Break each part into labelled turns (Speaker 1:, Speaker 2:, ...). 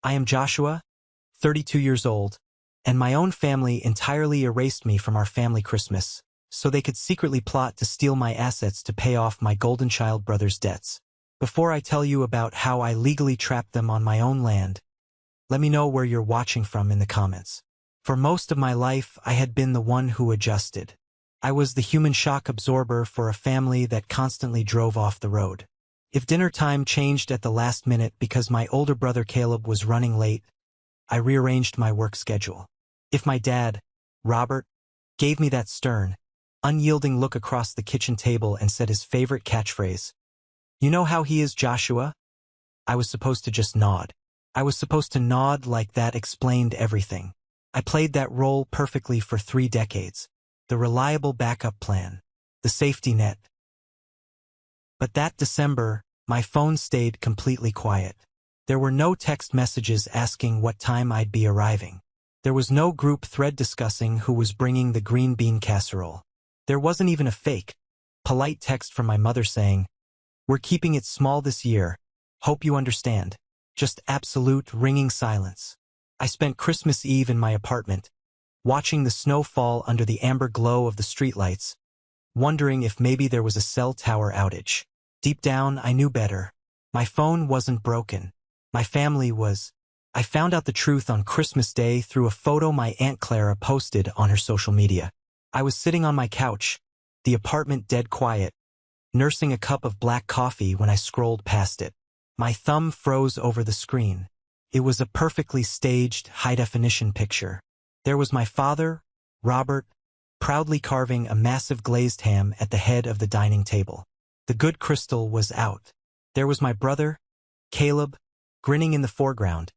Speaker 1: I am Joshua, 32 years old, and my own family entirely erased me from our family Christmas, so they could secretly plot to steal my assets to pay off my golden child brother's debts. Before I tell you about how I legally trapped them on my own land, let me know where you're watching from in the comments. For most of my life, I had been the one who adjusted. I was the human shock absorber for a family that constantly drove off the road. If dinner time changed at the last minute because my older brother Caleb was running late, I rearranged my work schedule. If my dad, Robert, gave me that stern, unyielding look across the kitchen table and said his favorite catchphrase, "You know how he is, Joshua?" I was supposed to just nod. I was supposed to nod like that explained everything. I played that role perfectly for 3 decades. The reliable backup plan. The safety net. But that December, my phone stayed completely quiet. There were no text messages asking what time I'd be arriving. There was no group thread discussing who was bringing the green bean casserole. There wasn't even a fake, polite text from my mother saying, "We're keeping it small this year. Hope you understand." Just absolute ringing silence. I spent Christmas Eve in my apartment, watching the snow fall under the amber glow of the streetlights, wondering if maybe there was a cell tower outage. Deep down, I knew better. My phone wasn't broken. My family was. I found out the truth on Christmas Day through a photo my Aunt Clara posted on her social media. I was sitting on my couch, the apartment dead quiet, nursing a cup of black coffee when I scrolled past it. My thumb froze over the screen. It was a perfectly staged, high-definition picture. There was my father, Robert, proudly carving a massive glazed ham at the head of the dining table. The good crystal was out. There was my brother, Caleb, grinning in the foreground,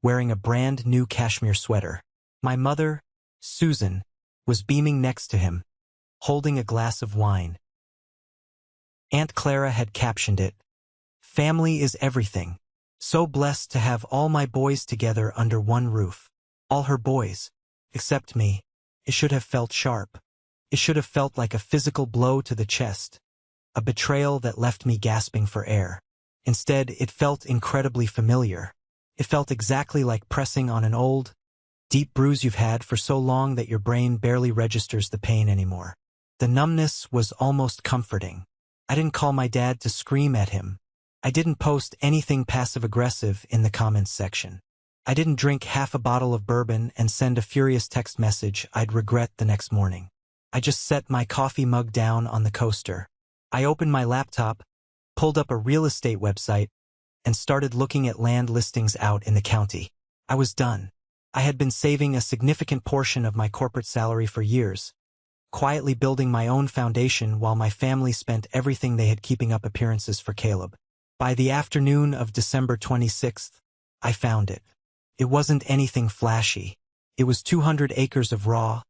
Speaker 1: wearing a brand new cashmere sweater. My mother, Susan, was beaming next to him, holding a glass of wine. Aunt Clara had captioned it, "Family is everything. So blessed to have all my boys together under one roof." All her boys, except me. It should have felt sharp. It should have felt like a physical blow to the chest, a betrayal that left me gasping for air. Instead, it felt incredibly familiar. It felt exactly like pressing on an old, deep bruise you've had for so long that your brain barely registers the pain anymore. The numbness was almost comforting. I didn't call my dad to scream at him. I didn't post anything passive-aggressive in the comments section. I didn't drink half a bottle of bourbon and send a furious text message I'd regret the next morning. I just set my coffee mug down on the coaster. I opened my laptop, pulled up a real estate website, and started looking at land listings out in the county. I was done. I had been saving a significant portion of my corporate salary for years, quietly building my own foundation while my family spent everything they had keeping up appearances for Caleb. By the afternoon of December 26th, I found it. It wasn't anything flashy. It was 200 acres of raw,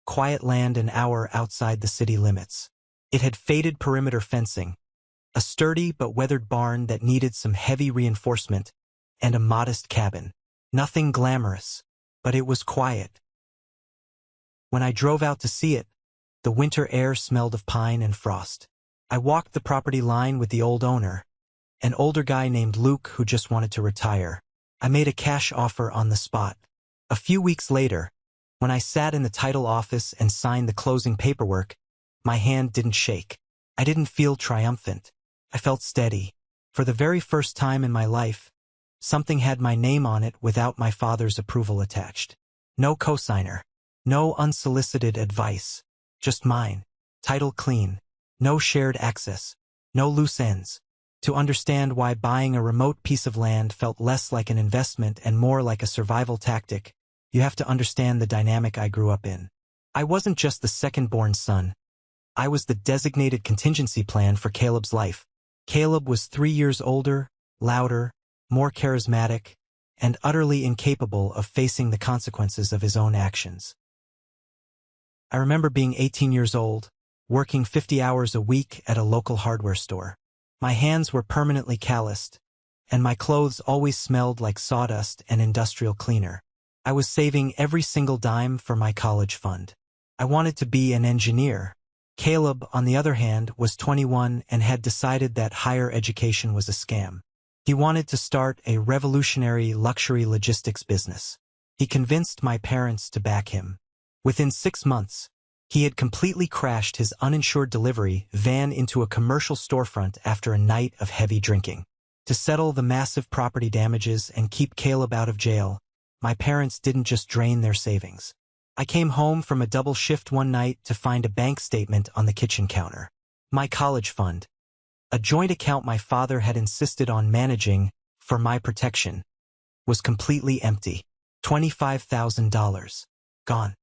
Speaker 1: quiet land an hour outside the city limits. It had faded perimeter fencing, a sturdy but weathered barn that needed some heavy reinforcement, and a modest cabin. Nothing glamorous, but it was quiet. When I drove out to see it, the winter air smelled of pine and frost. I walked the property line with the old owner, an older guy named Luke who just wanted to retire. I made a cash offer on the spot. A few weeks later, when I sat in the title office and signed the closing paperwork, my hand didn't shake. I didn't feel triumphant. I felt steady. For the very first time in my life, something had my name on it without my father's approval attached. No cosigner. No unsolicited advice. Just mine. Title clean. No shared access. No loose ends. To understand why buying a remote piece of land felt less like an investment and more like a survival tactic, you have to understand the dynamic I grew up in. I wasn't just the second-born son. I was the designated contingency plan for Caleb's life. Caleb was 3 years older, louder, more charismatic, and utterly incapable of facing the consequences of his own actions. I remember being 18 years old, working 50 hours a week at a local hardware store. My hands were permanently calloused, and my clothes always smelled like sawdust and industrial cleaner. I was saving every single dime for my college fund. I wanted to be an engineer. Caleb, on the other hand, was 21 and had decided that higher education was a scam. He wanted to start a revolutionary luxury logistics business. He convinced my parents to back him. Within 6 months, he had completely crashed his uninsured delivery van into a commercial storefront after a night of heavy drinking. To settle the massive property damages and keep Caleb out of jail, my parents didn't just drain their savings. I came home from a double shift one night to find a bank statement on the kitchen counter. My college fund, a joint account my father had insisted on managing for my protection, was completely empty. $25,000. Gone.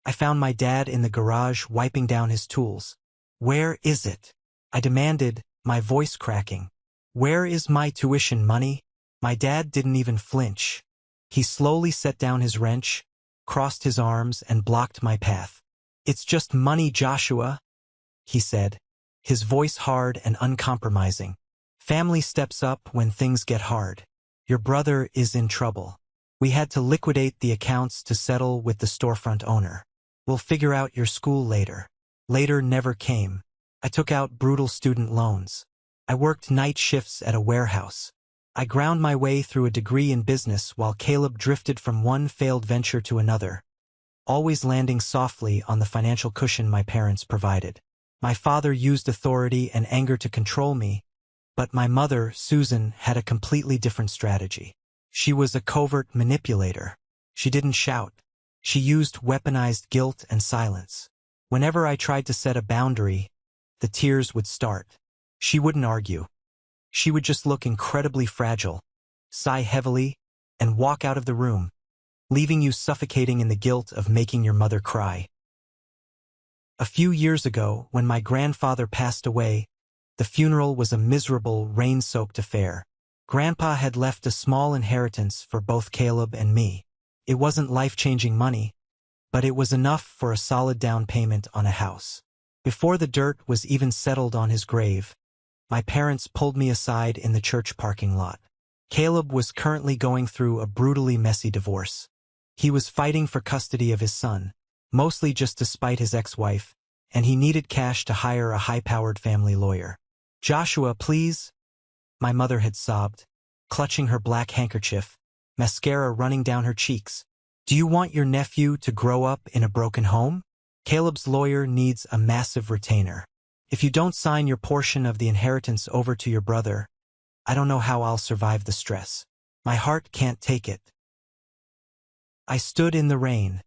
Speaker 1: I found my dad in the garage wiping down his tools. "Where is it?" I demanded, my voice cracking. "Where is my tuition money?" My dad didn't even flinch. He slowly set down his wrench, crossed his arms, and blocked my path. "It's just money, Joshua," he said, his voice hard and uncompromising. "Family steps up when things get hard. Your brother is in trouble. We had to liquidate the accounts to settle with the storefront owner. We'll figure out your school later." Later never came. I took out brutal student loans. I worked night shifts at a warehouse. I ground my way through a degree in business while Caleb drifted from one failed venture to another, always landing softly on the financial cushion my parents provided. My father used authority and anger to control me, but my mother, Susan, had a completely different strategy. She was a covert manipulator. She didn't shout. She used weaponized guilt and silence. Whenever I tried to set a boundary, the tears would start. She wouldn't argue. She would just look incredibly fragile, sigh heavily, and walk out of the room, leaving you suffocating in the guilt of making your mother cry. A few years ago, when my grandfather passed away, the funeral was a miserable, rain-soaked affair. Grandpa had left a small inheritance for both Caleb and me. It wasn't life-changing money, but it was enough for a solid down payment on a house. Before the dirt was even settled on his grave, my parents pulled me aside in the church parking lot. Caleb was currently going through a brutally messy divorce. He was fighting for custody of his son, mostly just to spite his ex-wife, and he needed cash to hire a high-powered family lawyer. "Joshua, please," my mother had sobbed, clutching her black handkerchief, mascara running down her cheeks. "Do you want your nephew to grow up in a broken home? Caleb's lawyer needs a massive retainer. If you don't sign your portion of the inheritance over to your brother, I don't know how I'll survive the stress. My heart can't take it." I stood in the rain,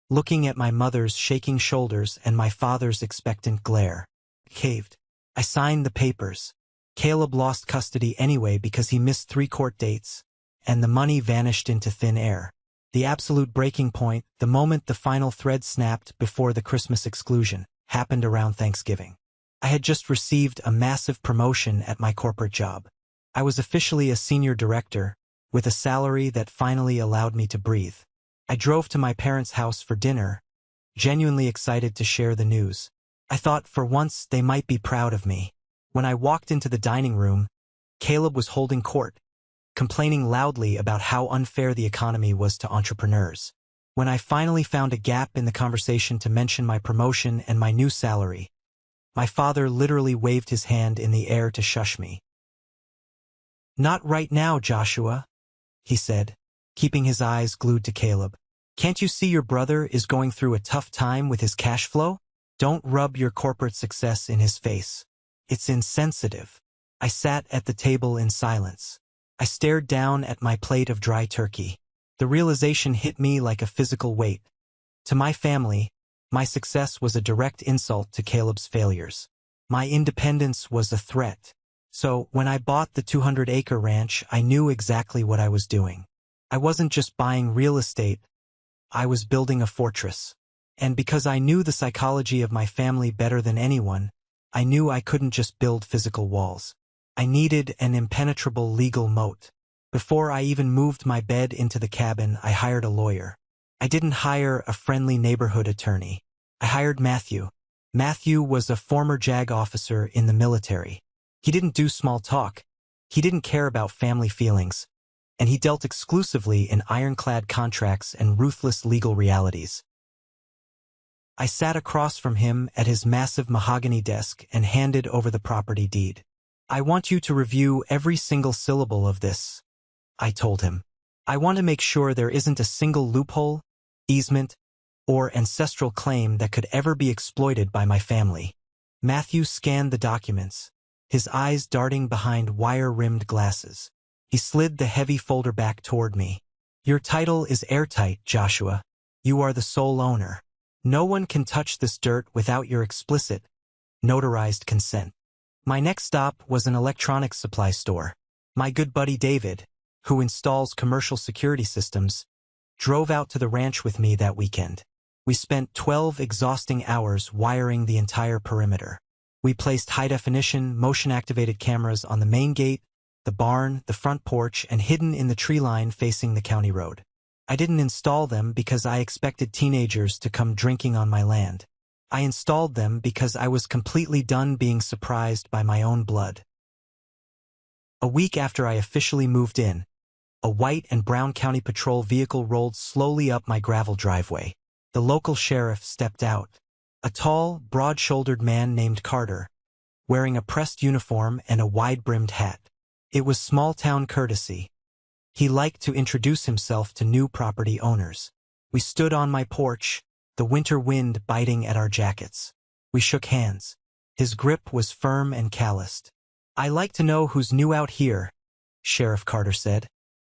Speaker 1: looking at my mother's shaking shoulders and my father's expectant glare. Caved. I signed the papers. Caleb lost custody anyway because he missed 3 court dates, and the money vanished into thin air. The absolute breaking point, the moment the final thread snapped before the Christmas exclusion, happened around Thanksgiving. I had just received a massive promotion at my corporate job. I was officially a senior director, with a salary that finally allowed me to breathe. I drove to my parents' house for dinner, genuinely excited to share the news. I thought for once they might be proud of me. When I walked into the dining room, Caleb was holding court, complaining loudly about how unfair the economy was to entrepreneurs. When I finally found a gap in the conversation to mention my promotion and my new salary, my father literally waved his hand in the air to shush me. "Not right now, Joshua," he said, keeping his eyes glued to Caleb. "Can't you see your brother is going through a tough time with his cash flow? Don't rub your corporate success in his face. It's insensitive." I sat at the table in silence. I stared down at my plate of dry turkey. The realization hit me like a physical weight. To my family, my success was a direct insult to Caleb's failures. My independence was a threat. So, when I bought the 200-acre ranch, I knew exactly what I was doing. I wasn't just buying real estate, I was building a fortress. And because I knew the psychology of my family better than anyone, I knew I couldn't just build physical walls. I needed an impenetrable legal moat. Before I even moved my bed into the cabin, I hired a lawyer. I didn't hire a friendly neighborhood attorney. I hired Matthew. Matthew was a former JAG officer in the military. He didn't do small talk. He didn't care about family feelings. And he dealt exclusively in ironclad contracts and ruthless legal realities. I sat across from him at his massive mahogany desk and handed over the property deed. I want you to review every single syllable of this, I told him. I want to make sure there isn't a single loophole, easement, or ancestral claim that could ever be exploited by my family. Matthew scanned the documents, his eyes darting behind wire-rimmed glasses. He slid the heavy folder back toward me. Your title is airtight, Joshua. You are the sole owner. No one can touch this dirt without your explicit, notarized consent. My next stop was an electronics supply store. My good buddy David, who installs commercial security systems, drove out to the ranch with me that weekend. We spent 12 exhausting hours wiring the entire perimeter. We placed high-definition, motion-activated cameras on the main gate, the barn, the front porch, and hidden in the tree line facing the county road. I didn't install them because I expected teenagers to come drinking on my land. I installed them because I was completely done being surprised by my own blood. A week after I officially moved in, a white and brown county patrol vehicle rolled slowly up my gravel driveway. The local sheriff stepped out. A tall, broad-shouldered man named Carter, wearing a pressed uniform and a wide-brimmed hat. It was small-town courtesy. He liked to introduce himself to new property owners. We stood on my porch, the winter wind biting at our jackets. We shook hands. His grip was firm and calloused. I like to know who's new out here, Sheriff Carter said,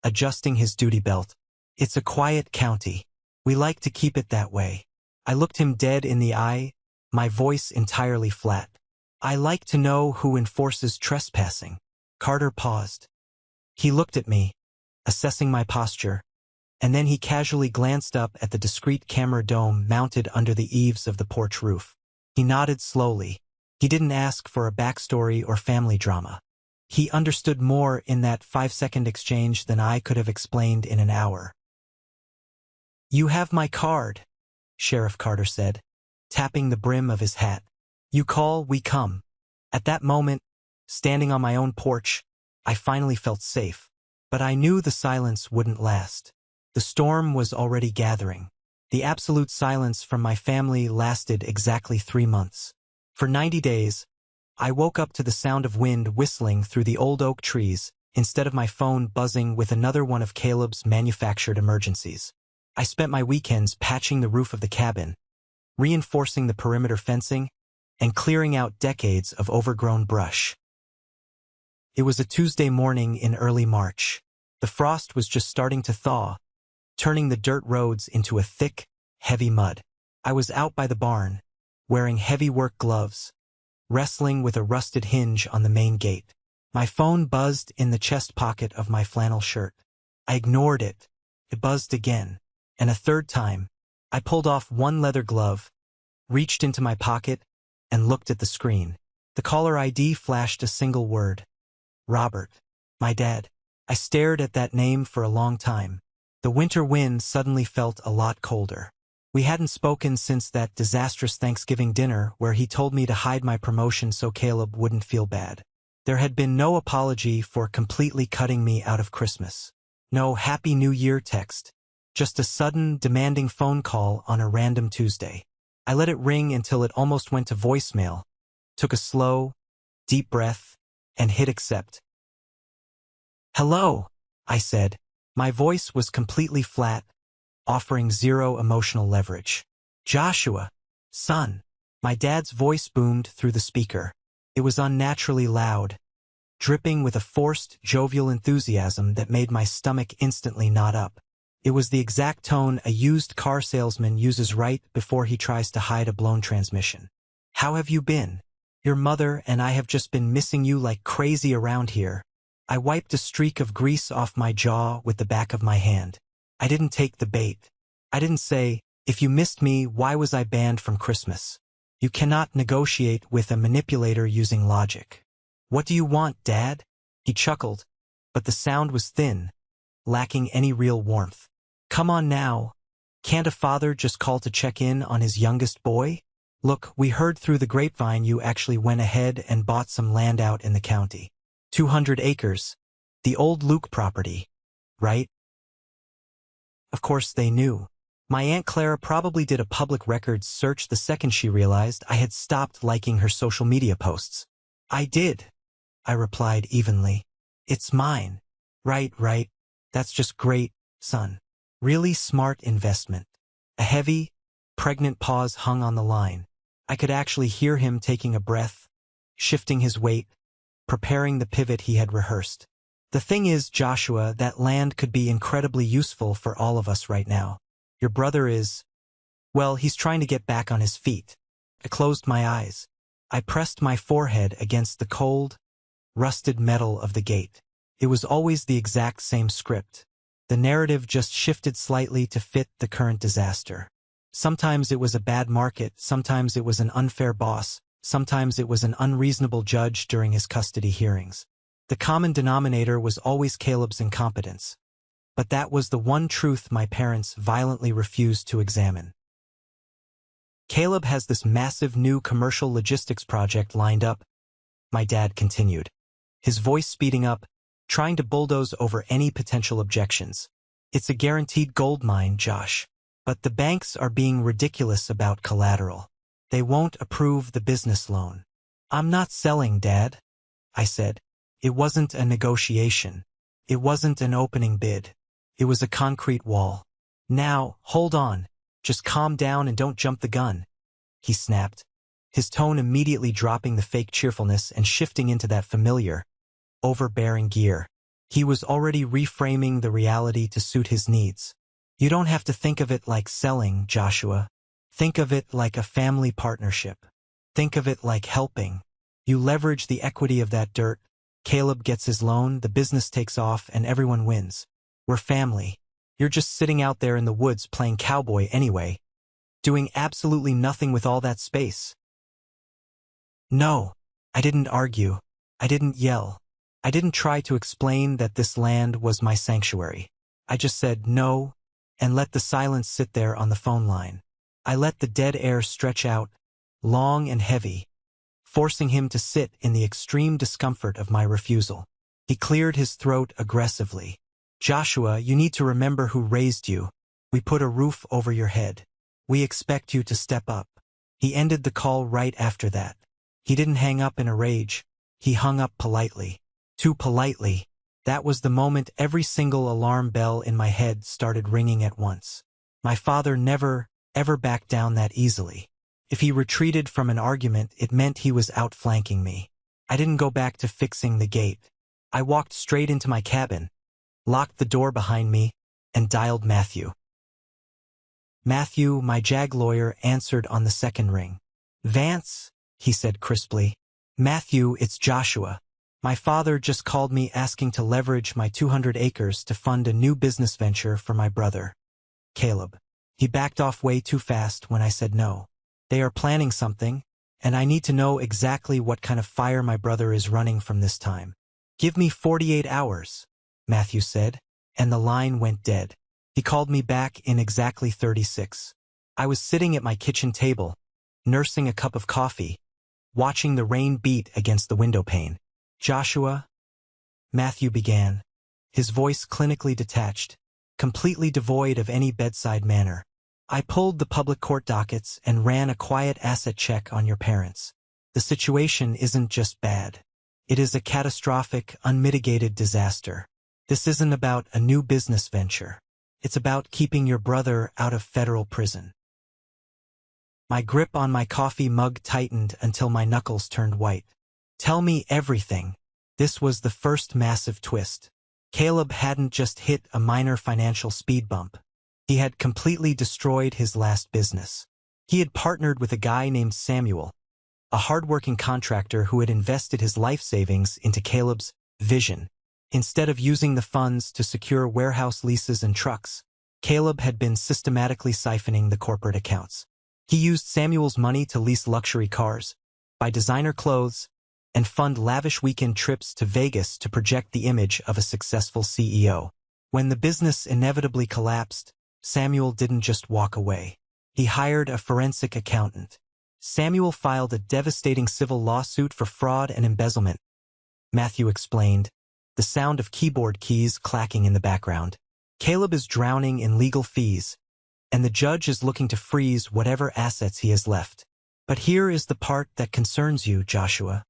Speaker 1: adjusting his duty belt. It's a quiet county. We like to keep it that way. I looked him dead in the eye, my voice entirely flat. I like to know who enforces trespassing. Carter paused. He looked at me, assessing my posture, and then he casually glanced up at the discreet camera dome mounted under the eaves of the porch roof. He nodded slowly. He didn't ask for a backstory or family drama. He understood more in that 5-second exchange than I could have explained in an hour. You have my card, Sheriff Carter said, tapping the brim of his hat. You call, we come. At that moment, standing on my own porch, I finally felt safe. But I knew the silence wouldn't last. The storm was already gathering. The absolute silence from my family lasted exactly 3 months. For 90 days, I woke up to the sound of wind whistling through the old oak trees instead of my phone buzzing with another one of Caleb's manufactured emergencies. I spent my weekends patching the roof of the cabin, reinforcing the perimeter fencing, and clearing out decades of overgrown brush. It was a Tuesday morning in early March. The frost was just starting to thaw, turning the dirt roads into a thick, heavy mud. I was out by the barn, wearing heavy work gloves, wrestling with a rusted hinge on the main gate. My phone buzzed in the chest pocket of my flannel shirt. I ignored it. It buzzed again, and a third time. I pulled off one leather glove, reached into my pocket, and looked at the screen. The caller ID flashed a single word. Robert. My dad. I stared at that name for a long time. The winter wind suddenly felt a lot colder. We hadn't spoken since that disastrous Thanksgiving dinner where he told me to hide my promotion so Caleb wouldn't feel bad. There had been no apology for completely cutting me out of Christmas. No Happy New Year text. Just a sudden, demanding phone call on a random Tuesday. I let it ring until it almost went to voicemail, took a slow, deep breath, and hit accept. Hello, I said. My voice was completely flat, offering zero emotional leverage. Joshua, son. My dad's voice boomed through the speaker. It was unnaturally loud, dripping with a forced, jovial enthusiasm that made my stomach instantly knot up. It was the exact tone a used car salesman uses right before he tries to hide a blown transmission. How have you been? Your mother and I have just been missing you like crazy around here. I wiped a streak of grease off my jaw with the back of my hand. I didn't take the bait. I didn't say, if you missed me, why was I banned from Christmas? You cannot negotiate with a manipulator using logic. What do you want, Dad? He chuckled, but the sound was thin, lacking any real warmth. Come on now. Can't a father just call to check in on his youngest boy? Look, we heard through the grapevine you actually went ahead and bought some land out in the county. 200 acres. The old Luke property, right? Of course they knew. My Aunt Clara probably did a public records search the second she realized I had stopped liking her social media posts. I did. I replied evenly. It's mine. Right, right. That's just great, son. Really smart investment. A heavy, pregnant pause hung on the line. I could actually hear him taking a breath, shifting his weight, preparing the pivot he had rehearsed. The thing is, Joshua, that land could be incredibly useful for all of us right now. Your brother is, well, he's trying to get back on his feet. I closed my eyes. I pressed my forehead against the cold, rusted metal of the gate. It was always the exact same script. The narrative just shifted slightly to fit the current disaster. Sometimes it was a bad market, sometimes it was an unfair boss, sometimes it was an unreasonable judge during his custody hearings. The common denominator was always Caleb's incompetence. But that was the one truth my parents violently refused to examine. Caleb has this massive new commercial logistics project lined up, my dad continued, his voice speeding up, trying to bulldoze over any potential objections. It's a guaranteed gold mine, Josh. But the banks are being ridiculous about collateral. They won't approve the business loan. I'm not selling, Dad, I said. It wasn't a negotiation. It wasn't an opening bid. It was a concrete wall. Now, hold on. Just calm down and don't jump the gun, he snapped, his tone immediately dropping the fake cheerfulness and shifting into that familiar, overbearing gear. He was already reframing the reality to suit his needs. You don't have to think of it like selling, Joshua. Think of it like a family partnership. Think of it like helping. You leverage the equity of that dirt. Caleb gets his loan, the business takes off, and everyone wins. We're family. You're just sitting out there in the woods playing cowboy anyway, doing absolutely nothing with all that space. No, I didn't argue. I didn't yell. I didn't try to explain that this land was my sanctuary. I just said no, and let the silence sit there on the phone line. I let the dead air stretch out, long and heavy, forcing him to sit in the extreme discomfort of my refusal. He cleared his throat aggressively. Joshua, you need to remember who raised you. We put a roof over your head. We expect you to step up. He ended the call right after that. He didn't hang up in a rage. He hung up politely. Too politely. That was the moment every single alarm bell in my head started ringing at once. My father never, ever backed down that easily. If he retreated from an argument, it meant he was outflanking me. I didn't go back to fixing the gate. I walked straight into my cabin, locked the door behind me, and dialed Matthew. Matthew, my JAG lawyer, answered on the second ring. Vance, he said crisply. Matthew, it's Joshua. My father just called me asking to leverage my 200 acres to fund a new business venture for my brother, Caleb. He backed off way too fast when I said no. They are planning something, and I need to know exactly what kind of fire my brother is running from this time. Give me 48 hours, Matthew said, and the line went dead. He called me back in exactly 36. I was sitting at my kitchen table, nursing a cup of coffee, watching the rain beat against the window pane. Joshua, Matthew began, his voice clinically detached, completely devoid of any bedside manner. I pulled the public court dockets and ran a quiet asset check on your parents. The situation isn't just bad. It is a catastrophic, unmitigated disaster. This isn't about a new business venture. It's about keeping your brother out of federal prison. My grip on my coffee mug tightened until my knuckles turned white. Tell me everything. This was the first massive twist. Caleb hadn't just hit a minor financial speed bump. He had completely destroyed his last business. He had partnered with a guy named Samuel, a hardworking contractor who had invested his life savings into Caleb's vision. Instead of using the funds to secure warehouse leases and trucks, Caleb had been systematically siphoning the corporate accounts. He used Samuel's money to lease luxury cars, buy designer clothes, and fund lavish weekend trips to Vegas to project the image of a successful CEO. When the business inevitably collapsed, Samuel didn't just walk away. He hired a forensic accountant. Samuel filed a devastating civil lawsuit for fraud and embezzlement, Matthew explained, the sound of keyboard keys clacking in the background. Caleb is drowning in legal fees, and the judge is looking to freeze whatever assets he has left. But here is the part that concerns you, Joshua.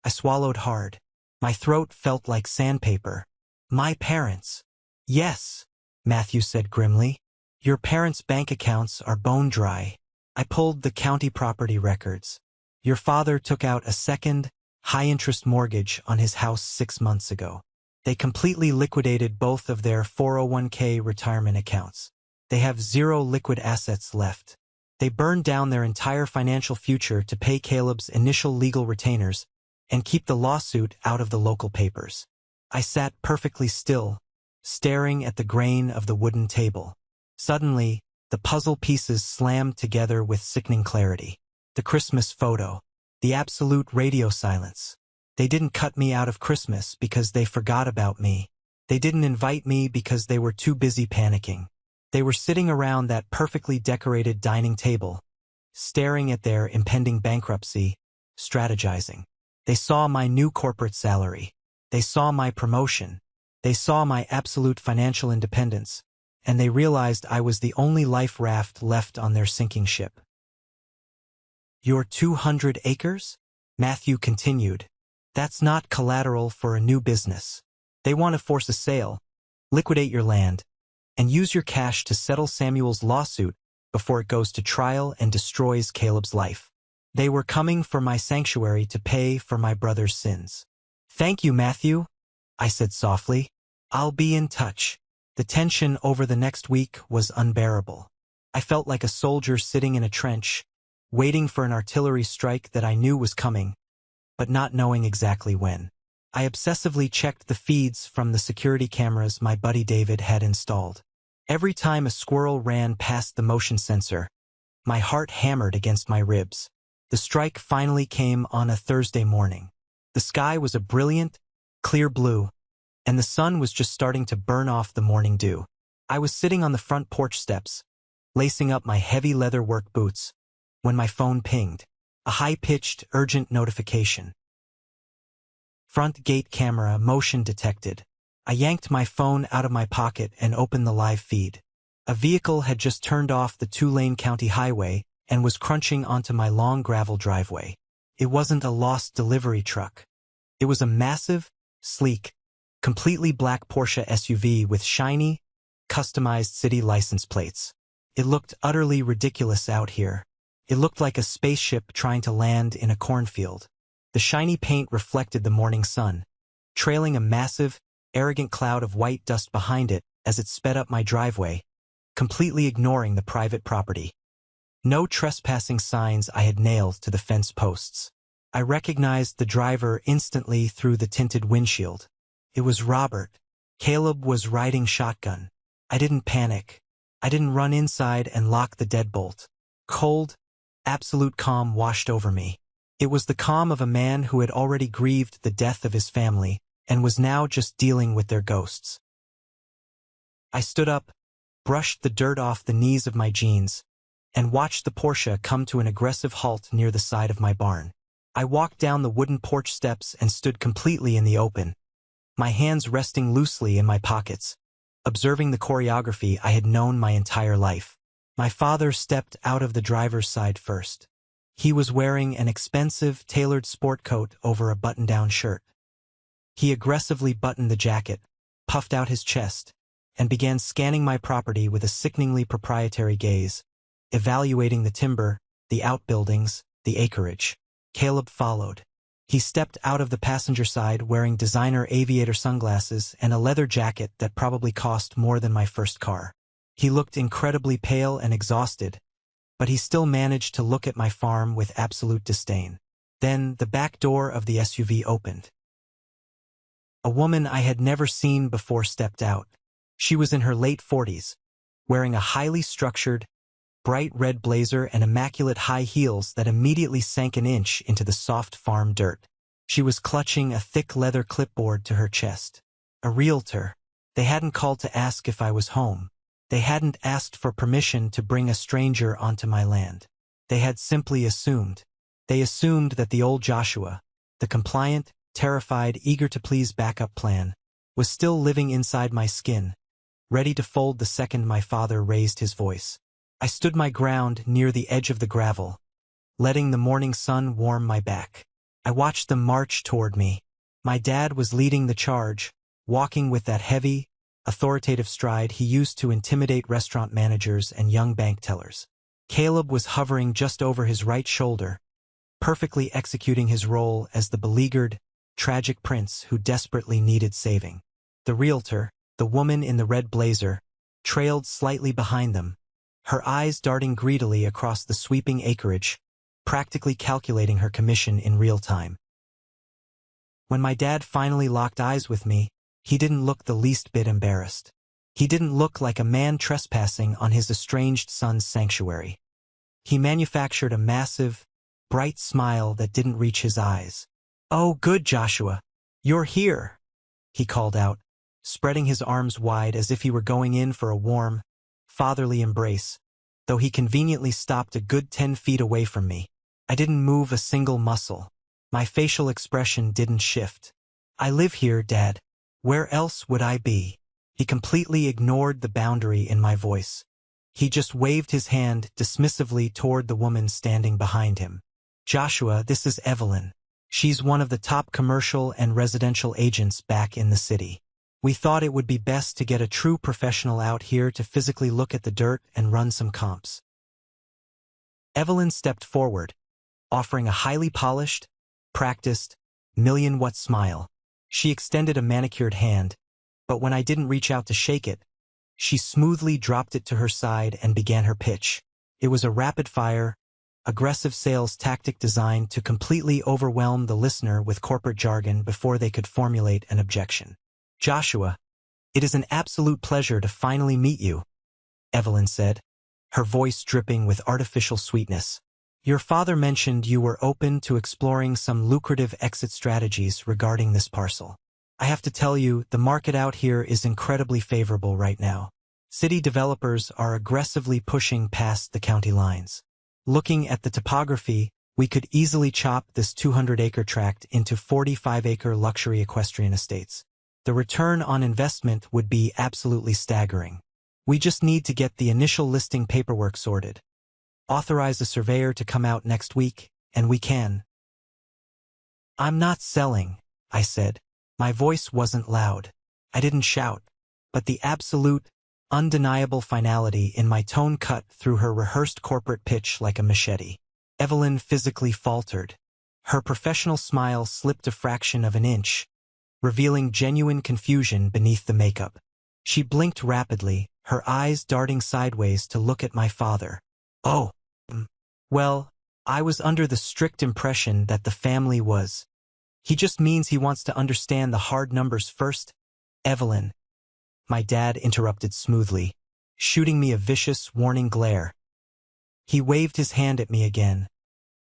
Speaker 1: I swallowed hard. My throat felt like sandpaper. My parents. Yes, Matthew said grimly. Your parents' bank accounts are bone dry. I pulled the county property records. Your father took out a second, high-interest mortgage on his house 6 months ago. They completely liquidated both of their 401k retirement accounts. They have zero liquid assets left. They burned down their entire financial future to pay Caleb's initial legal retainers and keep the lawsuit out of the local papers. I sat perfectly still, staring at the grain of the wooden table. Suddenly, the puzzle pieces slammed together with sickening clarity. The Christmas photo. The absolute radio silence. They didn't cut me out of Christmas because they forgot about me. They didn't invite me because they were too busy panicking. They were sitting around that perfectly decorated dining table, staring at their impending bankruptcy, strategizing. They saw my new corporate salary. They saw my promotion. They saw my absolute financial independence, and they realized I was the only life raft left on their sinking ship. Your 200 acres? Matthew continued. That's not collateral for a new business. They want to force a sale, liquidate your land, and use your cash to settle Samuel's lawsuit before it goes to trial and destroys Caleb's life. They were coming for my sanctuary to pay for my brother's sins. Thank you, Matthew, I said softly. I'll be in touch. The tension over the next week was unbearable. I felt like a soldier sitting in a trench, waiting for an artillery strike that I knew was coming, but not knowing exactly when. I obsessively checked the feeds from the security cameras my buddy David had installed. Every time a squirrel ran past the motion sensor, my heart hammered against my ribs. The strike finally came on a Thursday morning. The sky was a brilliant, clear blue, and the sun was just starting to burn off the morning dew. I was sitting on the front porch steps, lacing up my heavy leather work boots, when my phone pinged. A high-pitched, urgent notification. Front gate camera motion detected. I yanked my phone out of my pocket and opened the live feed. A vehicle had just turned off the 2-lane county highway and was crunching onto my long gravel driveway. It wasn't a lost delivery truck. It was a massive, sleek, completely black Porsche SUV with shiny, customized city license plates. It looked utterly ridiculous out here. It looked like a spaceship trying to land in a cornfield. The shiny paint reflected the morning sun, trailing a massive, arrogant cloud of white dust behind it as it sped up my driveway, completely ignoring the private property. No trespassing signs I had nailed to the fence posts. I recognized the driver instantly through the tinted windshield. It was Robert. Caleb was riding shotgun. I didn't panic. I didn't run inside and lock the deadbolt. Cold, absolute calm washed over me. It was the calm of a man who had already grieved the death of his family and was now just dealing with their ghosts. I stood up, brushed the dirt off the knees of my jeans, and watched the Porsche come to an aggressive halt near the side of my barn. I walked down the wooden porch steps and stood completely in the open, my hands resting loosely in my pockets, observing the choreography I had known my entire life. My father stepped out of the driver's side first. He was wearing an expensive, tailored sport coat over a button-down shirt. He aggressively buttoned the jacket, puffed out his chest, and began scanning my property with a sickeningly proprietary gaze, evaluating the timber, the outbuildings, the acreage. Caleb followed. He stepped out of the passenger side wearing designer aviator sunglasses and a leather jacket that probably cost more than my first car. He looked incredibly pale and exhausted, but he still managed to look at my farm with absolute disdain. Then the back door of the SUV opened. A woman I had never seen before stepped out. She was in her late 40s, wearing a highly structured, bright red blazer and immaculate high heels that immediately sank an inch into the soft farm dirt. She was clutching a thick leather clipboard to her chest. A realtor. They hadn't called to ask if I was home. They hadn't asked for permission to bring a stranger onto my land. They had simply assumed. They assumed that the old Joshua, the compliant, terrified, eager-to-please backup plan, was still living inside my skin, ready to fold the second my father raised his voice. I stood my ground near the edge of the gravel, letting the morning sun warm my back. I watched them march toward me. My dad was leading the charge, walking with that heavy, authoritative stride he used to intimidate restaurant managers and young bank tellers. Caleb was hovering just over his right shoulder, perfectly executing his role as the beleaguered, tragic prince who desperately needed saving. The realtor, the woman in the red blazer, trailed slightly behind them, her eyes darting greedily across the sweeping acreage, practically calculating her commission in real time. When my dad finally locked eyes with me, he didn't look the least bit embarrassed. He didn't look like a man trespassing on his estranged son's sanctuary. He manufactured a massive, bright smile that didn't reach his eyes. "Oh, good, Joshua. You're here," he called out, spreading his arms wide as if he were going in for a warm, fatherly embrace, though he conveniently stopped a good 10 feet away from me. I didn't move a single muscle. My facial expression didn't shift. "I live here, Dad. Where else would I be?" He completely ignored the boundary in my voice. He just waved his hand dismissively toward the woman standing behind him. "Joshua, this is Evelyn. She's one of the top commercial and residential agents back in the city. We thought it would be best to get a true professional out here to physically look at the dirt and run some comps." Evelyn stepped forward, offering a highly polished, practiced, million-watt smile. She extended a manicured hand, but when I didn't reach out to shake it, she smoothly dropped it to her side and began her pitch. It was a rapid-fire, aggressive sales tactic designed to completely overwhelm the listener with corporate jargon before they could formulate an objection. "Joshua, it is an absolute pleasure to finally meet you," Evelyn said, her voice dripping with artificial sweetness. "Your father mentioned you were open to exploring some lucrative exit strategies regarding this parcel. I have to tell you, the market out here is incredibly favorable right now. City developers are aggressively pushing past the county lines. Looking at the topography, we could easily chop this 200-acre tract into 45-acre luxury equestrian estates. The return on investment would be absolutely staggering. We just need to get the initial listing paperwork sorted. Authorize a surveyor to come out next week, and we can." "I'm not selling," I said. My voice wasn't loud. I didn't shout, but the absolute, undeniable finality in my tone cut through her rehearsed corporate pitch like a machete. Evelyn physically faltered. Her professional smile slipped a fraction of an inch, revealing genuine confusion beneath the makeup. She blinked rapidly, her eyes darting sideways to look at my father. "Oh, well, I was under the strict impression that the family was. He just means he wants to understand the hard numbers first." "Evelyn," my dad interrupted smoothly, shooting me a vicious, warning glare. He waved his hand at me again,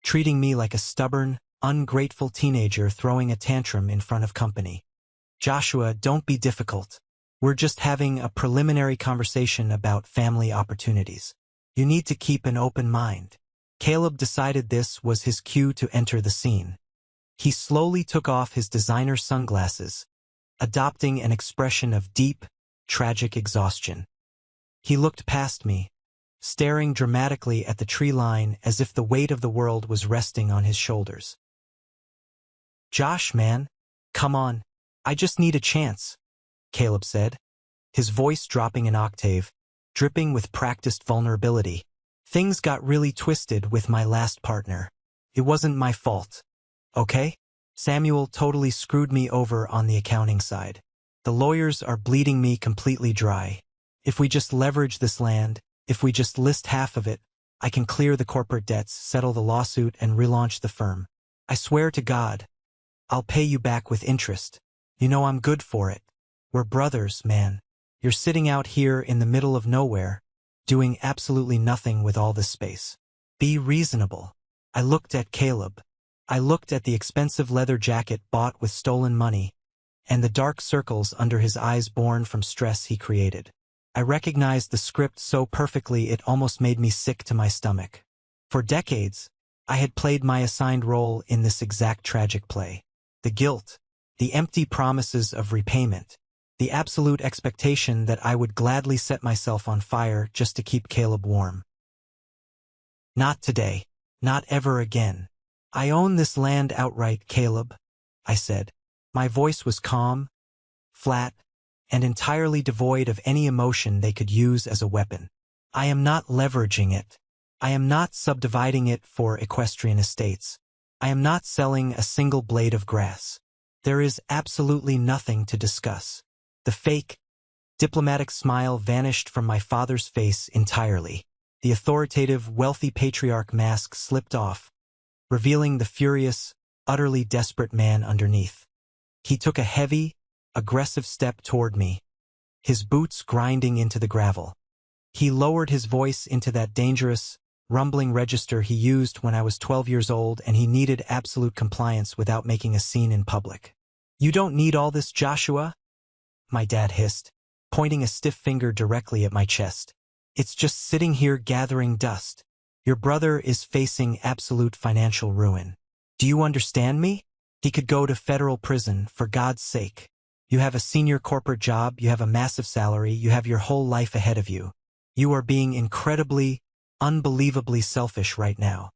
Speaker 1: treating me like a stubborn, ungrateful teenager throwing a tantrum in front of company. "Joshua, don't be difficult. We're just having a preliminary conversation about family opportunities. You need to keep an open mind." Caleb decided this was his cue to enter the scene. He slowly took off his designer sunglasses, adopting an expression of deep, tragic exhaustion. He looked past me, staring dramatically at the tree line as if the weight of the world was resting on his shoulders. "Josh, man, come on. I just need a chance," Caleb said, his voice dropping an octave, dripping with practiced vulnerability. "Things got really twisted with my last partner. It wasn't my fault. Okay? Samuel totally screwed me over on the accounting side. The lawyers are bleeding me completely dry. If we just leverage this land, if we just list half of it, I can clear the corporate debts, settle the lawsuit, and relaunch the firm. I swear to God, I'll pay you back with interest. You know I'm good for it. We're brothers, man. You're sitting out here in the middle of nowhere, doing absolutely nothing with all this space. Be reasonable." I looked at Caleb. I looked at the expensive leather jacket bought with stolen money, and the dark circles under his eyes born from stress he created. I recognized the script so perfectly it almost made me sick to my stomach. For decades, I had played my assigned role in this exact tragic play. The guilt, the empty promises of repayment, the absolute expectation that I would gladly set myself on fire just to keep Caleb warm. "Not today. Not ever again," I own this land outright, Caleb, I said. My voice was calm, flat, and entirely devoid of any emotion they could use as a weapon. I am not leveraging it. I am not subdividing it for equestrian estates. I am not selling a single blade of grass. There is absolutely nothing to discuss. The fake, diplomatic smile vanished from my father's face entirely. The authoritative, wealthy patriarch mask slipped off, revealing the furious, utterly desperate man underneath. He took a heavy, aggressive step toward me, his boots grinding into the gravel. He lowered his voice into that dangerous, rumbling register he used when I was 12 years old, and he needed absolute compliance without making a scene in public. You don't need all this, Joshua, my dad hissed, pointing a stiff finger directly at my chest. It's just sitting here gathering dust. Your brother is facing absolute financial ruin. Do you understand me? He could go to federal prison, for God's sake. You have a senior corporate job, you have a massive salary, you have your whole life ahead of you. You are being incredibly, unbelievably selfish right now.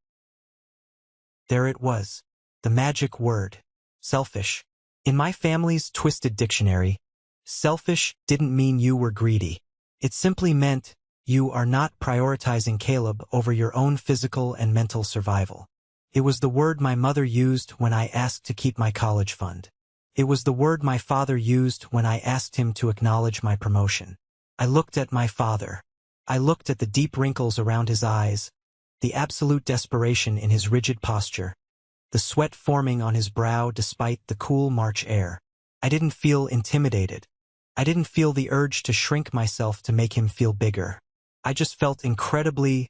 Speaker 1: There it was, the magic word, selfish. In my family's twisted dictionary, selfish didn't mean you were greedy. It simply meant you are not prioritizing Caleb over your own physical and mental survival. It was the word my mother used when I asked to keep my college fund. It was the word my father used when I asked him to acknowledge my promotion. I looked at my father. I looked at the deep wrinkles around his eyes, the absolute desperation in his rigid posture, the sweat forming on his brow despite the cool March air. I didn't feel intimidated. I didn't feel the urge to shrink myself to make him feel bigger. I just felt incredibly,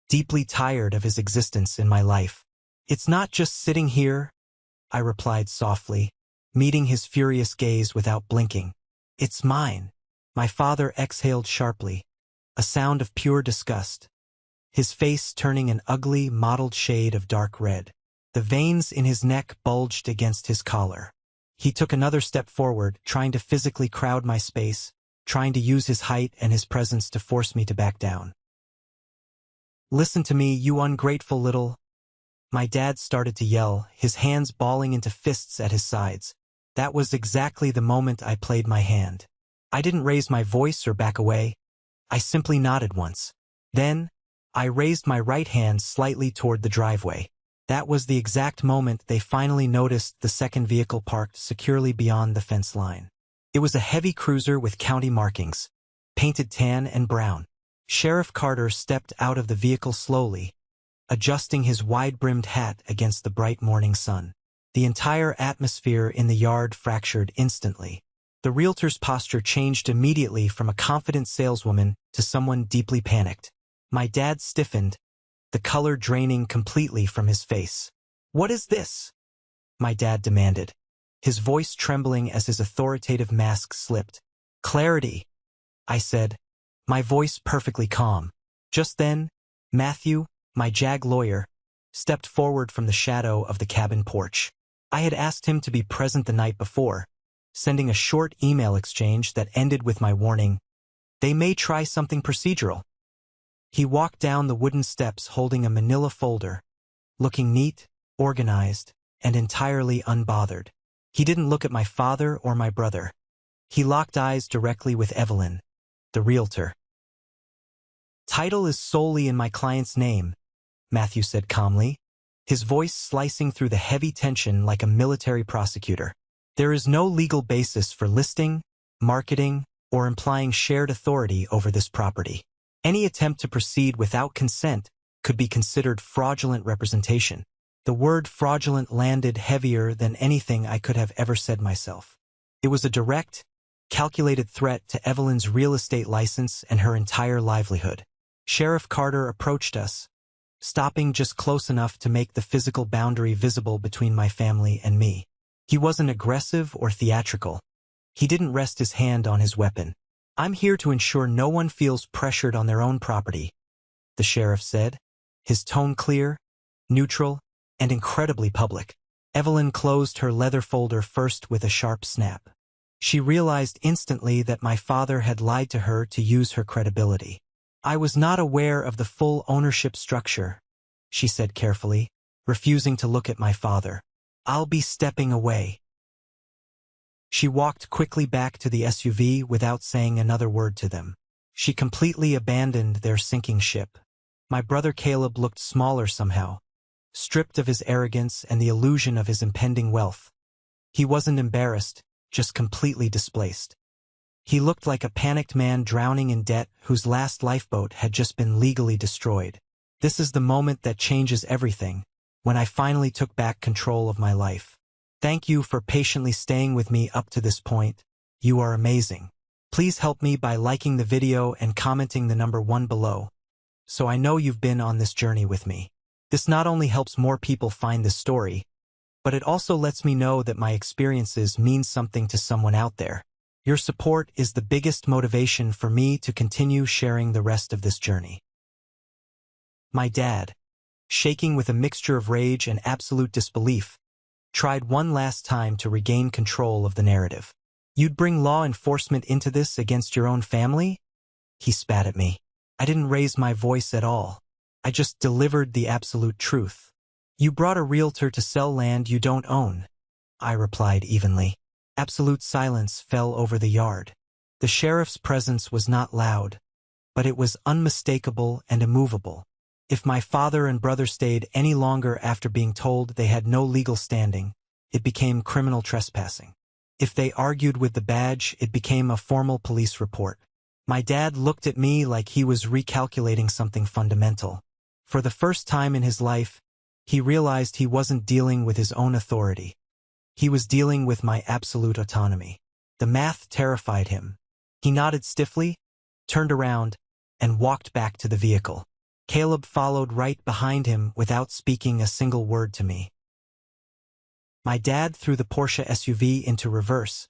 Speaker 1: deeply tired of his existence in my life. It's not just sitting here, I replied softly, meeting his furious gaze without blinking. It's mine. My father exhaled sharply, a sound of pure disgust, his face turning an ugly, mottled shade of dark red. The veins in his neck bulged against his collar. He took another step forward, trying to physically crowd my space, trying to use his height and his presence to force me to back down. Listen to me, you ungrateful little... My dad started to yell, his hands balling into fists at his sides. That was exactly the moment I played my hand. I didn't raise my voice or back away. I simply nodded once. Then, I raised my right hand slightly toward the driveway. That was the exact moment they finally noticed the second vehicle parked securely beyond the fence line. It was a heavy cruiser with county markings, painted tan and brown. Sheriff Carter stepped out of the vehicle slowly, adjusting his wide-brimmed hat against the bright morning sun. The entire atmosphere in the yard fractured instantly. The realtor's posture changed immediately from a confident saleswoman to someone deeply panicked. My dad stiffened, the color draining completely from his face. What is this? My dad demanded, his voice trembling as his authoritative mask slipped. Clarity, I said, my voice perfectly calm. Just then, Matthew, my JAG lawyer, stepped forward from the shadow of the cabin porch. I had asked him to be present the night before, sending a short email exchange that ended with my warning, they may try something procedural. He walked down the wooden steps holding a manila folder, looking neat, organized, and entirely unbothered. He didn't look at my father or my brother. He locked eyes directly with Evelyn, the realtor. Title is solely in my client's name, Matthew said calmly, his voice slicing through the heavy tension like a military prosecutor. There is no legal basis for listing, marketing, or implying shared authority over this property. Any attempt to proceed without consent could be considered fraudulent representation. The word fraudulent landed heavier than anything I could have ever said myself. It was a direct, calculated threat to Evelyn's real estate license and her entire livelihood. Sheriff Carter approached us, stopping just close enough to make the physical boundary visible between my family and me. He wasn't aggressive or theatrical. He didn't rest his hand on his weapon. I'm here to ensure no one feels pressured on their own property, the sheriff said, his tone clear, neutral, and incredibly public. Evelyn closed her leather folder first with a sharp snap. She realized instantly that my father had lied to her to use her credibility. I was not aware of the full ownership structure, she said carefully. refusing to look at my father. "I'll be stepping away." She walked quickly back to the SUV without saying another word to them. She completely abandoned their sinking ship. My brother Caleb looked smaller somehow, stripped of his arrogance and the illusion of his impending wealth. He wasn't embarrassed, just completely displaced. He looked like a panicked man drowning in debt whose last lifeboat had just been legally destroyed. This is the moment that changes everything, when I finally took back control of my life. Thank you for patiently staying with me up to this point. You are amazing. Please help me by liking the video and commenting the number 1 below, so I know you've been on this journey with me. This not only helps more people find this story, but it also lets me know that my experiences mean something to someone out there. Your support is the biggest motivation for me to continue sharing the rest of this journey. My dad, shaking with a mixture of rage and absolute disbelief, tried one last time to regain control of the narrative. "You'd bring law enforcement into this against your own family?" He spat at me. I didn't raise my voice at all. I just delivered the absolute truth. "You brought a realtor to sell land you don't own," I replied evenly. Absolute silence fell over the yard. The sheriff's presence was not loud, but it was unmistakable and immovable. If my father and brother stayed any longer after being told they had no legal standing, it became criminal trespassing. If they argued with the badge, it became a formal police report. My dad looked at me like he was recalculating something fundamental. For the first time in his life, he realized he wasn't dealing with his own authority. He was dealing with my absolute autonomy. The math terrified him. He nodded stiffly, turned around, and walked back to the vehicle. Caleb followed right behind him without speaking a single word to me. My dad threw the Porsche SUV into reverse,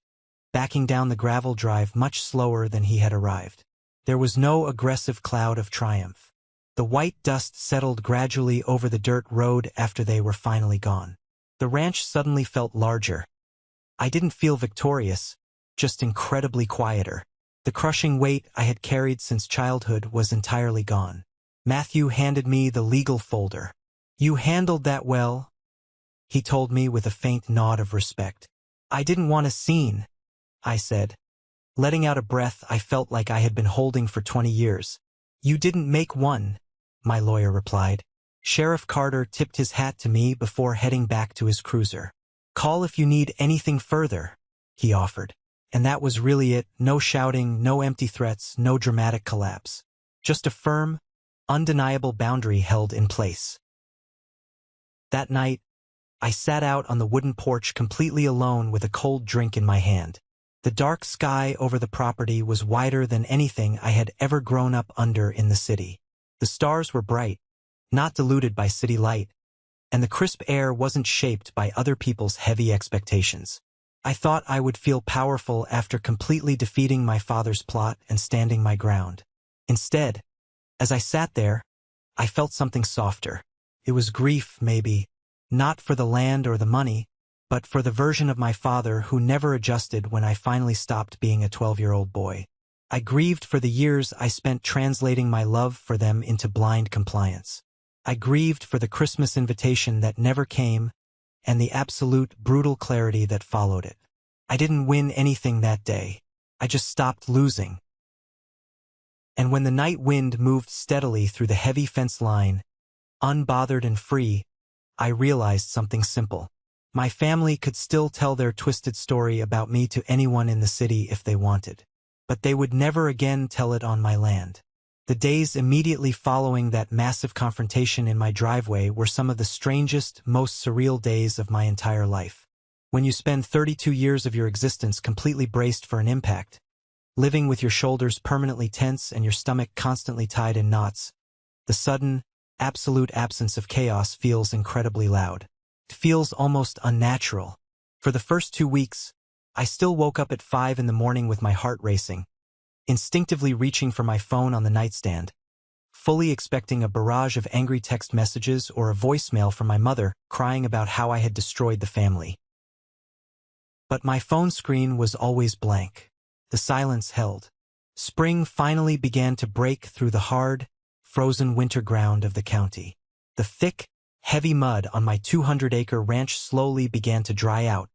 Speaker 1: backing down the gravel drive much slower than he had arrived. There was no aggressive cloud of triumph. The white dust settled gradually over the dirt road after they were finally gone. The ranch suddenly felt larger. I didn't feel victorious, just incredibly quieter. The crushing weight I had carried since childhood was entirely gone. Matthew handed me the legal folder. "You handled that well," he told me with a faint nod of respect. "I didn't want a scene," I said, letting out a breath I felt like I had been holding for 20 years. "You didn't make one," my lawyer replied. Sheriff Carter tipped his hat to me before heading back to his cruiser. "Call if you need anything further," he offered. And that was really it. No shouting, no empty threats, no dramatic collapse. Just a firm, undeniable boundary held in place. That night, I sat out on the wooden porch completely alone with a cold drink in my hand. The dark sky over the property was wider than anything I had ever grown up under in the city. The stars were bright, not diluted by city light, and the crisp air wasn't shaped by other people's heavy expectations. I thought I would feel powerful after completely defeating my father's plot and standing my ground. Instead, as I sat there, I felt something softer. It was grief, maybe, not for the land or the money, but for the version of my father who never adjusted when I finally stopped being a 12-year-old boy. I grieved for the years I spent translating my love for them into blind compliance. I grieved for the Christmas invitation that never came and the absolute brutal clarity that followed it. I didn't win anything that day. I just stopped losing. And when the night wind moved steadily through the heavy fence line, unbothered and free, I realized something simple. My family could still tell their twisted story about me to anyone in the city if they wanted, but they would never again tell it on my land. The days immediately following that massive confrontation in my driveway were some of the strangest, most surreal days of my entire life. When you spend 32 years of your existence completely braced for an impact, living with your shoulders permanently tense and your stomach constantly tied in knots, the sudden, absolute absence of chaos feels incredibly loud. It feels almost unnatural. For the first 2 weeks, I still woke up at 5 in the morning with my heart racing, instinctively reaching for my phone on the nightstand, fully expecting a barrage of angry text messages or a voicemail from my mother crying about how I had destroyed the family. But my phone screen was always blank. The silence held. Spring finally began to break through the hard, frozen winter ground of the county. The thick, Heavy mud on my 200-acre ranch slowly began to dry out,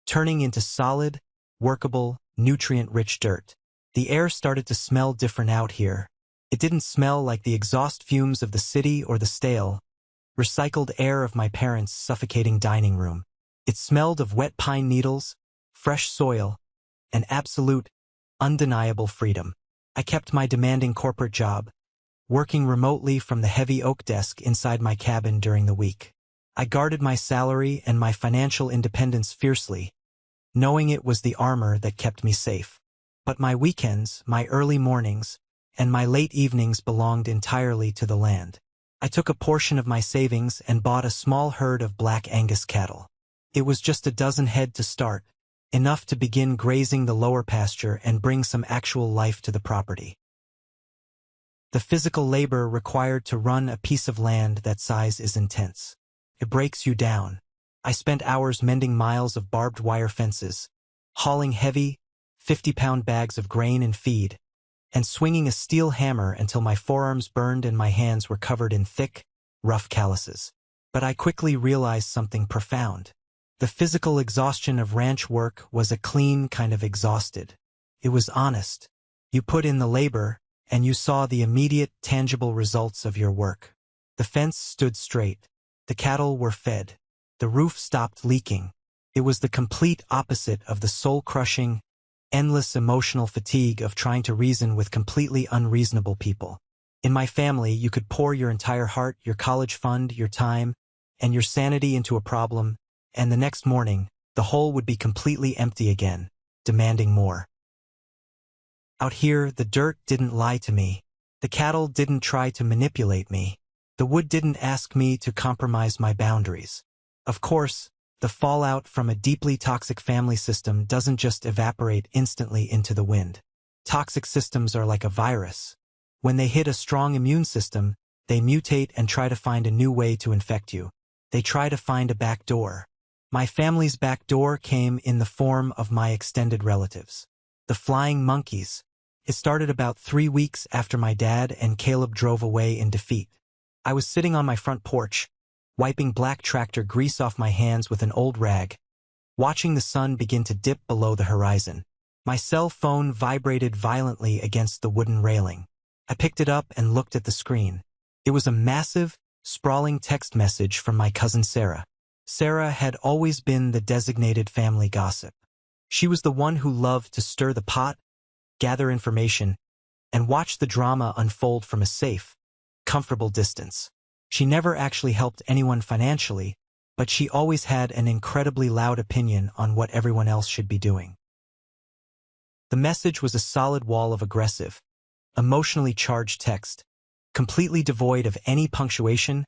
Speaker 1: turning into solid, workable, nutrient-rich dirt. The air started to smell different out here. It didn't smell like the exhaust fumes of the city or the stale, recycled air of my parents' suffocating dining room. It smelled of wet pine needles, fresh soil, and absolute, undeniable freedom. I kept my demanding corporate job, working remotely from the heavy oak desk inside my cabin during the week. I guarded my salary and my financial independence fiercely, knowing it was the armor that kept me safe. But my weekends, my early mornings, and my late evenings belonged entirely to the land. I took a portion of my savings and bought a small herd of Black Angus cattle. It was just a dozen head to start, enough to begin grazing the lower pasture and bring some actual life to the property. The physical labor required to run a piece of land that size is intense. It breaks you down. I spent hours mending miles of barbed wire fences, hauling heavy, 50-pound bags of grain and feed, and swinging a steel hammer until my forearms burned and my hands were covered in thick, rough calluses. But I quickly realized something profound. The physical exhaustion of ranch work was a clean kind of exhausted. It was honest. You put in the labor, and you saw the immediate, tangible results of your work. The fence stood straight. The cattle were fed. The roof stopped leaking. It was the complete opposite of the soul-crushing, endless emotional fatigue of trying to reason with completely unreasonable people. In my family, you could pour your entire heart, your college fund, your time, and your sanity into a problem, and the next morning, the hole would be completely empty again, demanding more. Out here, the dirt didn't lie to me. The cattle didn't try to manipulate me. The wood didn't ask me to compromise my boundaries. Of course, the fallout from a deeply toxic family system doesn't just evaporate instantly into the wind. Toxic systems are like a virus. When they hit a strong immune system, they mutate and try to find a new way to infect you. They try to find a back door. My family's back door came in the form of my extended relatives, the flying monkeys. It started about 3 weeks after my dad and Caleb drove away in defeat. I was sitting on my front porch, wiping black tractor grease off my hands with an old rag, watching the sun begin to dip below the horizon. My cell phone vibrated violently against the wooden railing. I picked it up and looked at the screen. It was a massive, sprawling text message from my cousin Sarah. Sarah had always been the designated family gossip. She was the one who loved to stir the pot, gather information, and watch the drama unfold from a safe, comfortable distance. She never actually helped anyone financially, but she always had an incredibly loud opinion on what everyone else should be doing. The message was a solid wall of aggressive, emotionally charged text, completely devoid of any punctuation,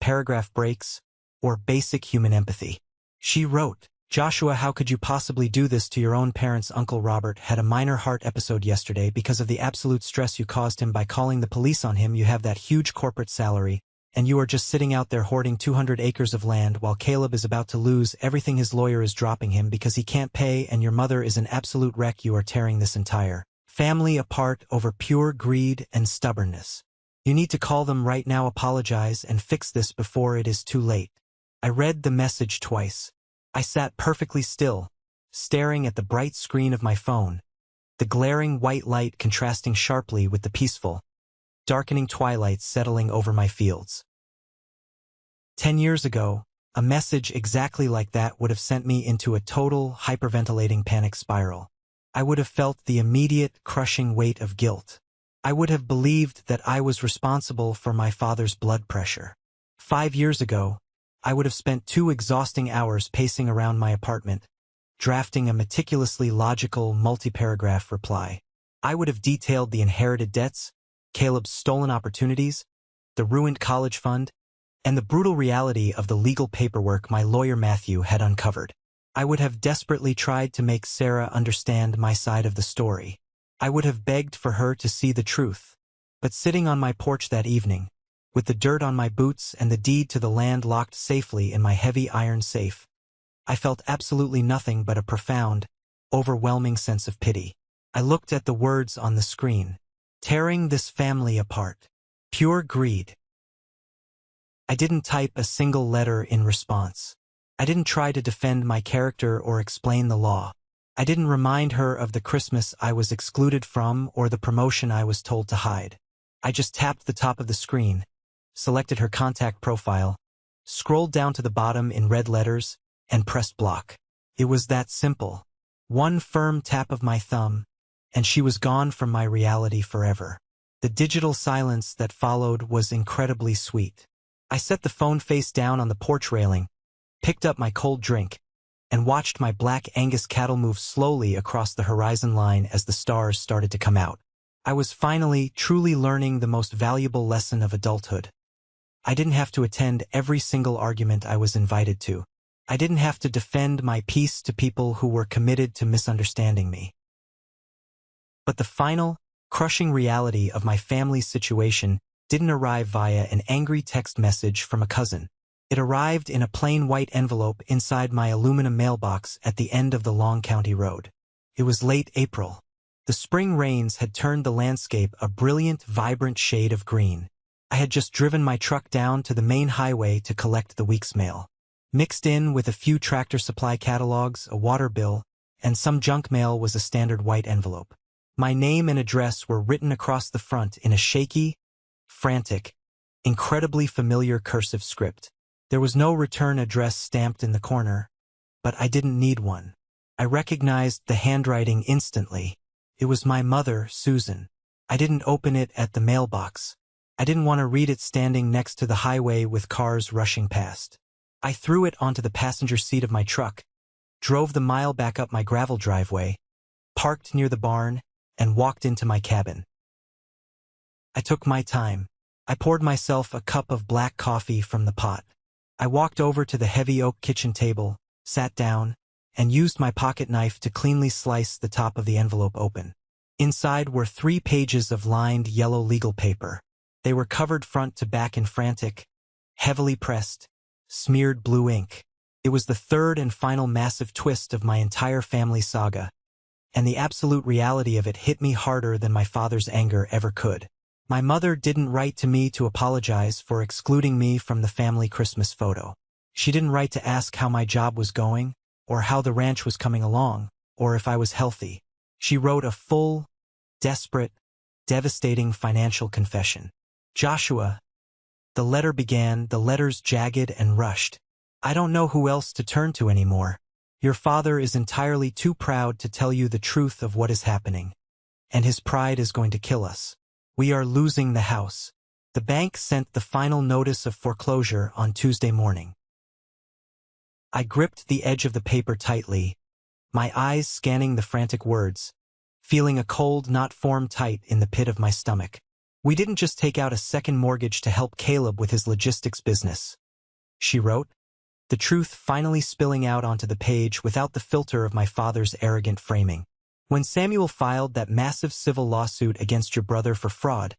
Speaker 1: paragraph breaks, or basic human empathy. She wrote, "Joshua, how could you possibly do this to your own parents? Uncle Robert had a minor heart episode yesterday because of the absolute stress you caused him by calling the police on him. You have that huge corporate salary, and you are just sitting out there hoarding 200 acres of land while Caleb is about to lose everything. His lawyer is dropping him because he can't pay, and your mother is an absolute wreck. You are tearing this entire family apart over pure greed and stubbornness. You need to call them right now, apologize, and fix this before it is too late." I read the message twice. I sat perfectly still, staring at the bright screen of my phone, the glaring white light contrasting sharply with the peaceful, darkening twilight settling over my fields. 10 years ago, a message exactly like that would have sent me into a total, hyperventilating panic spiral. I would have felt the immediate, crushing weight of guilt. I would have believed that I was responsible for my father's blood pressure. 5 years ago, I would have spent 2 exhausting hours pacing around my apartment, drafting a meticulously logical, multi-paragraph reply. I would have detailed the inherited debts, Caleb's stolen opportunities, the ruined college fund, and the brutal reality of the legal paperwork my lawyer Matthew had uncovered. I would have desperately tried to make Sarah understand my side of the story. I would have begged for her to see the truth. But sitting on my porch that evening, with the dirt on my boots and the deed to the land locked safely in my heavy iron safe, I felt absolutely nothing but a profound, overwhelming sense of pity. I looked at the words on the screen. Tearing this family apart. Pure greed. I didn't type a single letter in response. I didn't try to defend my character or explain the law. I didn't remind her of the Christmas I was excluded from or the promotion I was told to hide. I just tapped the top of the screen, selected her contact profile, scrolled down to the bottom in red letters, and pressed block. It was that simple. One firm tap of my thumb, and she was gone from my reality forever. The digital silence that followed was incredibly sweet. I set the phone face down on the porch railing, picked up my cold drink, and watched my black Angus cattle move slowly across the horizon line as the stars started to come out. I was finally, truly learning the most valuable lesson of adulthood. I didn't have to attend every single argument I was invited to. I didn't have to defend my peace to people who were committed to misunderstanding me. But the final, crushing reality of my family's situation didn't arrive via an angry text message from a cousin. It arrived in a plain white envelope inside my aluminum mailbox at the end of the long county road. It was late April. The spring rains had turned the landscape a brilliant, vibrant shade of green. I had just driven my truck down to the main highway to collect the week's mail. Mixed in with a few Tractor Supply catalogs, a water bill, and some junk mail was a standard white envelope. My name and address were written across the front in a shaky, frantic, incredibly familiar cursive script. There was no return address stamped in the corner, but I didn't need one. I recognized the handwriting instantly. It was my mother, Susan. I didn't open it at the mailbox. I didn't want to read it standing next to the highway with cars rushing past. I threw it onto the passenger seat of my truck, drove the mile back up my gravel driveway, parked near the barn, and walked into my cabin. I took my time. I poured myself a cup of black coffee from the pot. I walked over to the heavy oak kitchen table, sat down, and used my pocket knife to cleanly slice the top of the envelope open. Inside were 3 pages of lined yellow legal paper. They were covered front to back in frantic, heavily pressed, smeared blue ink. It was the third and final massive twist of my entire family saga, and the absolute reality of it hit me harder than my father's anger ever could. My mother didn't write to me to apologize for excluding me from the family Christmas photo. She didn't write to ask how my job was going, or how the ranch was coming along, or if I was healthy. She wrote a full, desperate, devastating financial confession. Joshua. The letter began, the letters jagged and rushed. I don't know who else to turn to anymore. Your father is entirely too proud to tell you the truth of what is happening, and his pride is going to kill us. We are losing the house. The bank sent the final notice of foreclosure on Tuesday morning. I gripped the edge of the paper tightly, my eyes scanning the frantic words, feeling a cold knot form tight in the pit of my stomach. We didn't just take out a second mortgage to help Caleb with his logistics business, she wrote, the truth finally spilling out onto the page without the filter of my father's arrogant framing. When Samuel filed that massive civil lawsuit against your brother for fraud,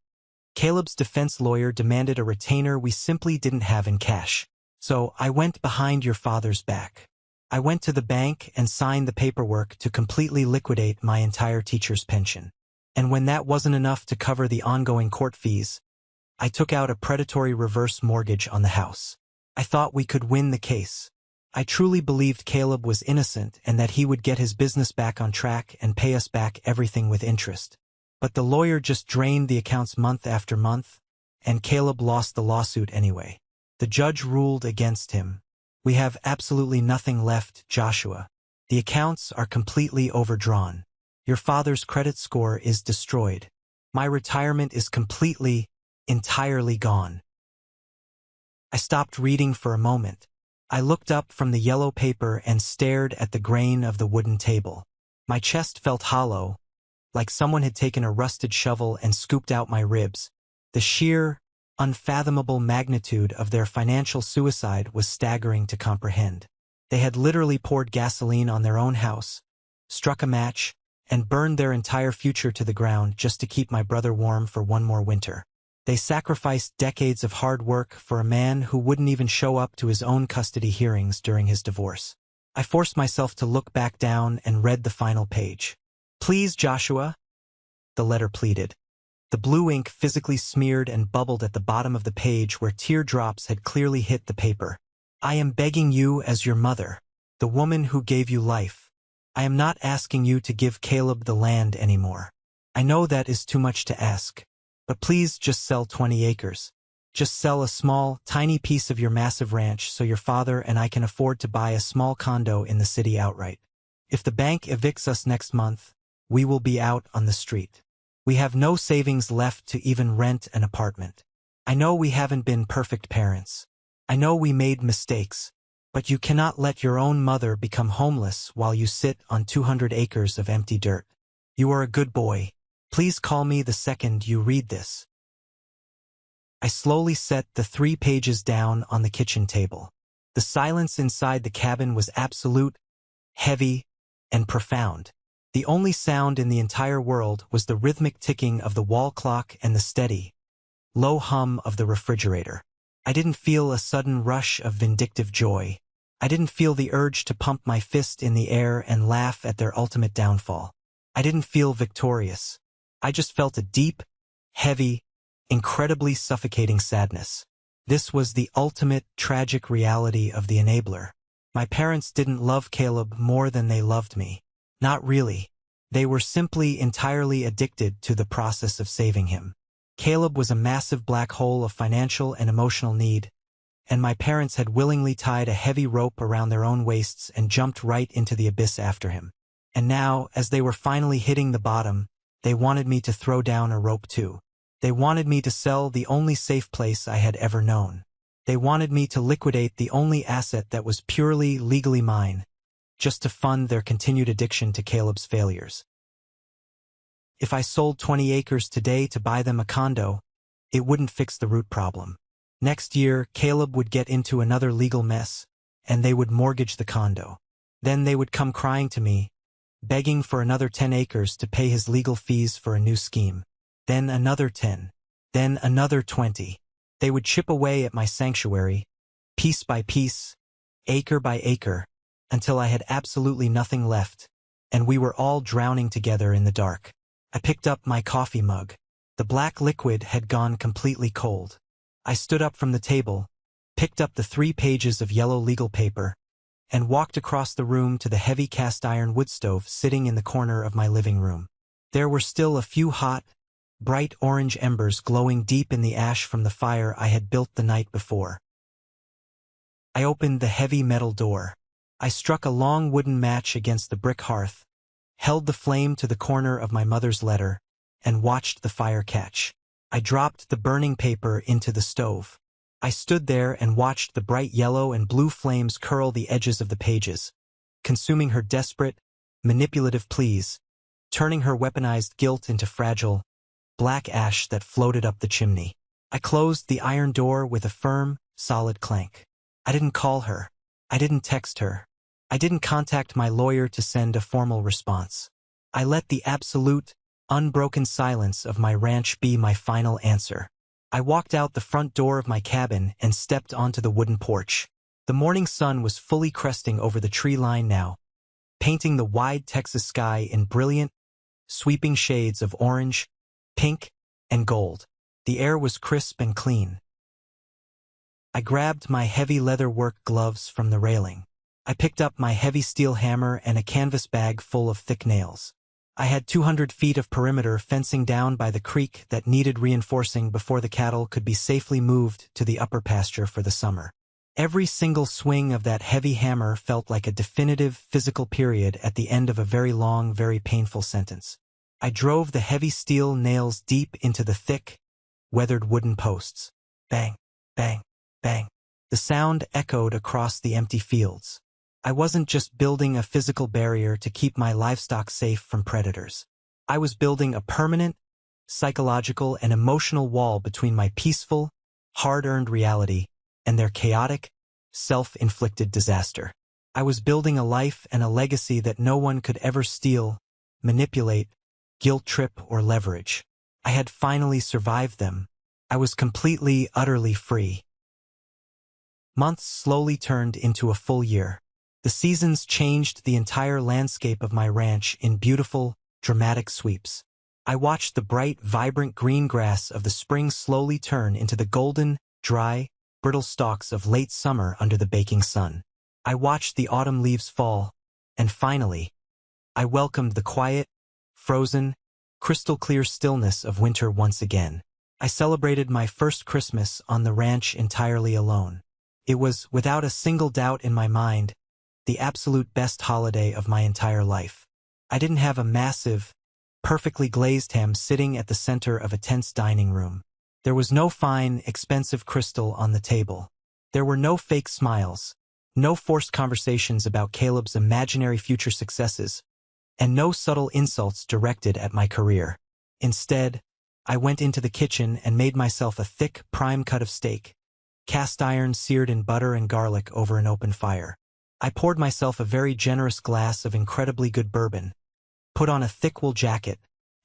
Speaker 1: Caleb's defense lawyer demanded a retainer we simply didn't have in cash. So I went behind your father's back. I went to the bank and signed the paperwork to completely liquidate my entire teacher's pension. And when that wasn't enough to cover the ongoing court fees, I took out a predatory reverse mortgage on the house. I thought we could win the case. I truly believed Caleb was innocent and that he would get his business back on track and pay us back everything with interest. But the lawyer just drained the accounts month after month, and Caleb lost the lawsuit anyway. The judge ruled against him. We have absolutely nothing left, Joshua. The accounts are completely overdrawn. Your father's credit score is destroyed. My retirement is completely, entirely gone. I stopped reading for a moment. I looked up from the yellow paper and stared at the grain of the wooden table. My chest felt hollow, like someone had taken a rusted shovel and scooped out my ribs. The sheer, unfathomable magnitude of their financial suicide was staggering to comprehend. They had literally poured gasoline on their own house, struck a match, and burned their entire future to the ground just to keep my brother warm for one more winter. They sacrificed decades of hard work for a man who wouldn't even show up to his own custody hearings during his divorce. I forced myself to look back down and read the final page. Please, Joshua, the letter pleaded. The blue ink physically smeared and bubbled at the bottom of the page where teardrops had clearly hit the paper. I am begging you as your mother, the woman who gave you life. I am not asking you to give Caleb the land anymore. I know that is too much to ask. But please just sell 20 acres. Just sell a small, tiny piece of your massive ranch so your father and I can afford to buy a small condo in the city outright. If the bank evicts us next month, we will be out on the street. We have no savings left to even rent an apartment. I know we haven't been perfect parents. I know we made mistakes. But you cannot let your own mother become homeless while you sit on 200 acres of empty dirt. You are a good boy. Please call me the second you read this. I slowly set the 3 pages down on the kitchen table. The silence inside the cabin was absolute, heavy, and profound. The only sound in the entire world was the rhythmic ticking of the wall clock and the steady, low hum of the refrigerator. I didn't feel a sudden rush of vindictive joy. I didn't feel the urge to pump my fist in the air and laugh at their ultimate downfall. I didn't feel victorious. I just felt a deep, heavy, incredibly suffocating sadness. This was the ultimate tragic reality of the enabler. My parents didn't love Caleb more than they loved me. Not really. They were simply entirely addicted to the process of saving him. Caleb was a massive black hole of financial and emotional need, and my parents had willingly tied a heavy rope around their own waists and jumped right into the abyss after him. And now, as they were finally hitting the bottom, they wanted me to throw down a rope too. They wanted me to sell the only safe place I had ever known. They wanted me to liquidate the only asset that was purely legally mine, just to fund their continued addiction to Caleb's failures. If I sold 20 acres today to buy them a condo, it wouldn't fix the root problem. Next year, Caleb would get into another legal mess, and they would mortgage the condo. Then they would come crying to me, begging for another 10 acres to pay his legal fees for a new scheme. Then another 10. Then another 20. They would chip away at my sanctuary, piece by piece, acre by acre, until I had absolutely nothing left, and we were all drowning together in the dark. I picked up my coffee mug. The black liquid had gone completely cold. I stood up from the table, picked up the 3 pages of yellow legal paper, and walked across the room to the heavy cast-iron wood stove sitting in the corner of my living room. There were still a few hot, bright orange embers glowing deep in the ash from the fire I had built the night before. I opened the heavy metal door. I struck a long wooden match against the brick hearth, held the flame to the corner of my mother's letter, and watched the fire catch. I dropped the burning paper into the stove. I stood there and watched the bright yellow and blue flames curl the edges of the pages, consuming her desperate, manipulative pleas, turning her weaponized guilt into fragile, black ash that floated up the chimney. I closed the iron door with a firm, solid clank. I didn't call her. I didn't text her. I didn't contact my lawyer to send a formal response. I let the absolute, unbroken silence of my ranch be my final answer. I walked out the front door of my cabin and stepped onto the wooden porch. The morning sun was fully cresting over the tree line now, painting the wide Texas sky in brilliant, sweeping shades of orange, pink, and gold. The air was crisp and clean. I grabbed my heavy leather work gloves from the railing. I picked up my heavy steel hammer and a canvas bag full of thick nails. I had 200 feet of perimeter fencing down by the creek that needed reinforcing before the cattle could be safely moved to the upper pasture for the summer. Every single swing of that heavy hammer felt like a definitive physical period at the end of a very long, very painful sentence. I drove the heavy steel nails deep into the thick, weathered wooden posts. Bang, bang, bang. The sound echoed across the empty fields. I wasn't just building a physical barrier to keep my livestock safe from predators. I was building a permanent, psychological and emotional wall between my peaceful, hard-earned reality and their chaotic, self-inflicted disaster. I was building a life and a legacy that no one could ever steal, manipulate, guilt-trip, or leverage. I had finally survived them. I was completely, utterly free. Months slowly turned into a full year. The seasons changed the entire landscape of my ranch in beautiful, dramatic sweeps. I watched the bright, vibrant green grass of the spring slowly turn into the golden, dry, brittle stalks of late summer under the baking sun. I watched the autumn leaves fall, and finally, I welcomed the quiet, frozen, crystal-clear stillness of winter once again. I celebrated my first Christmas on the ranch entirely alone. It was, without a single doubt in my mind, the absolute best holiday of my entire life. I didn't have a massive, perfectly glazed ham sitting at the center of a tense dining room. There was no fine, expensive crystal on the table. There were no fake smiles, no forced conversations about Caleb's imaginary future successes, and no subtle insults directed at my career. Instead, I went into the kitchen and made myself a thick, prime cut of steak, cast iron seared in butter and garlic over an open fire. I poured myself a very generous glass of incredibly good bourbon, put on a thick wool jacket,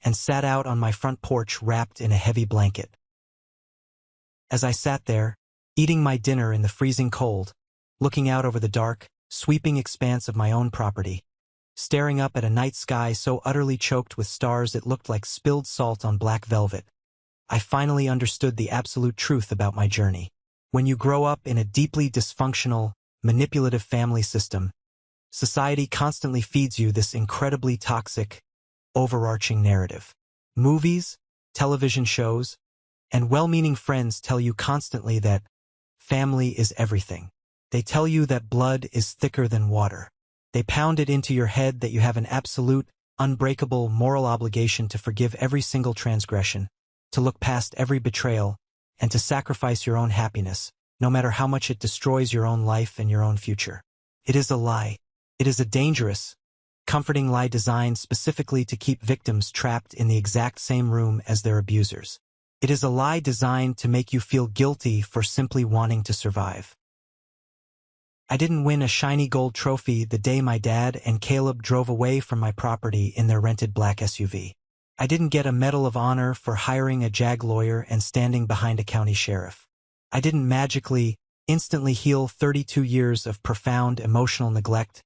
Speaker 1: and sat out on my front porch wrapped in a heavy blanket. As I sat there, eating my dinner in the freezing cold, looking out over the dark, sweeping expanse of my own property, staring up at a night sky so utterly choked with stars it looked like spilled salt on black velvet, I finally understood the absolute truth about my journey. When you grow up in a deeply dysfunctional, manipulative family system, society constantly feeds you this incredibly toxic, overarching narrative. Movies, television shows, and well-meaning friends tell you constantly that family is everything. They tell you that blood is thicker than water. They pound it into your head that you have an absolute, unbreakable moral obligation to forgive every single transgression, to look past every betrayal, and to sacrifice your own happiness, no matter how much it destroys your own life and your own future. It is a lie. It is a dangerous, comforting lie designed specifically to keep victims trapped in the exact same room as their abusers. It is a lie designed to make you feel guilty for simply wanting to survive. I didn't win a shiny gold trophy the day my dad and Caleb drove away from my property in their rented black SUV. I didn't get a Medal of Honor for hiring a JAG lawyer and standing behind a county sheriff. I didn't magically, instantly heal 32 years of profound emotional neglect,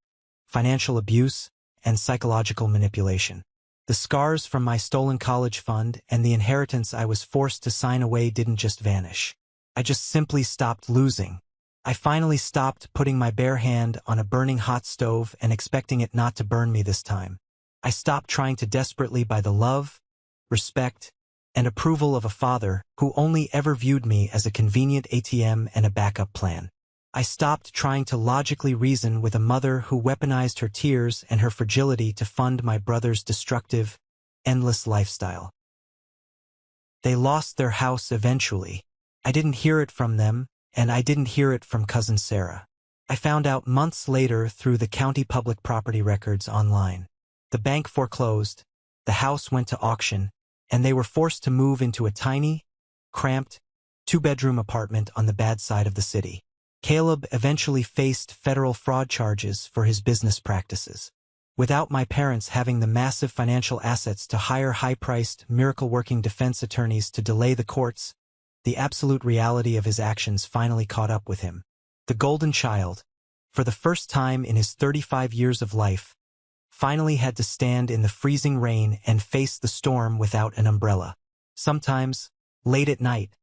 Speaker 1: financial abuse, and psychological manipulation. The scars from my stolen college fund and the inheritance I was forced to sign away didn't just vanish. I just simply stopped losing. I finally stopped putting my bare hand on a burning hot stove and expecting it not to burn me this time. I stopped trying to desperately buy the love, respect, and approval of a father who only ever viewed me as a convenient ATM and a backup plan. I stopped trying to logically reason with a mother who weaponized her tears and her fragility to fund my brother's destructive, endless lifestyle. They lost their house eventually. I didn't hear it from them, and I didn't hear it from cousin Sarah. I found out months later through the county public property records online. The bank foreclosed, the house went to auction, and they were forced to move into a tiny, cramped, two-bedroom apartment on the bad side of the city. Caleb eventually faced federal fraud charges for his business practices. Without my parents having the massive financial assets to hire high-priced, miracle-working defense attorneys to delay the courts, the absolute reality of his actions finally caught up with him. The golden child, for the first time in his 35 years of life, finally had to stand in the freezing rain and face the storm without an umbrella. Sometimes, late at night,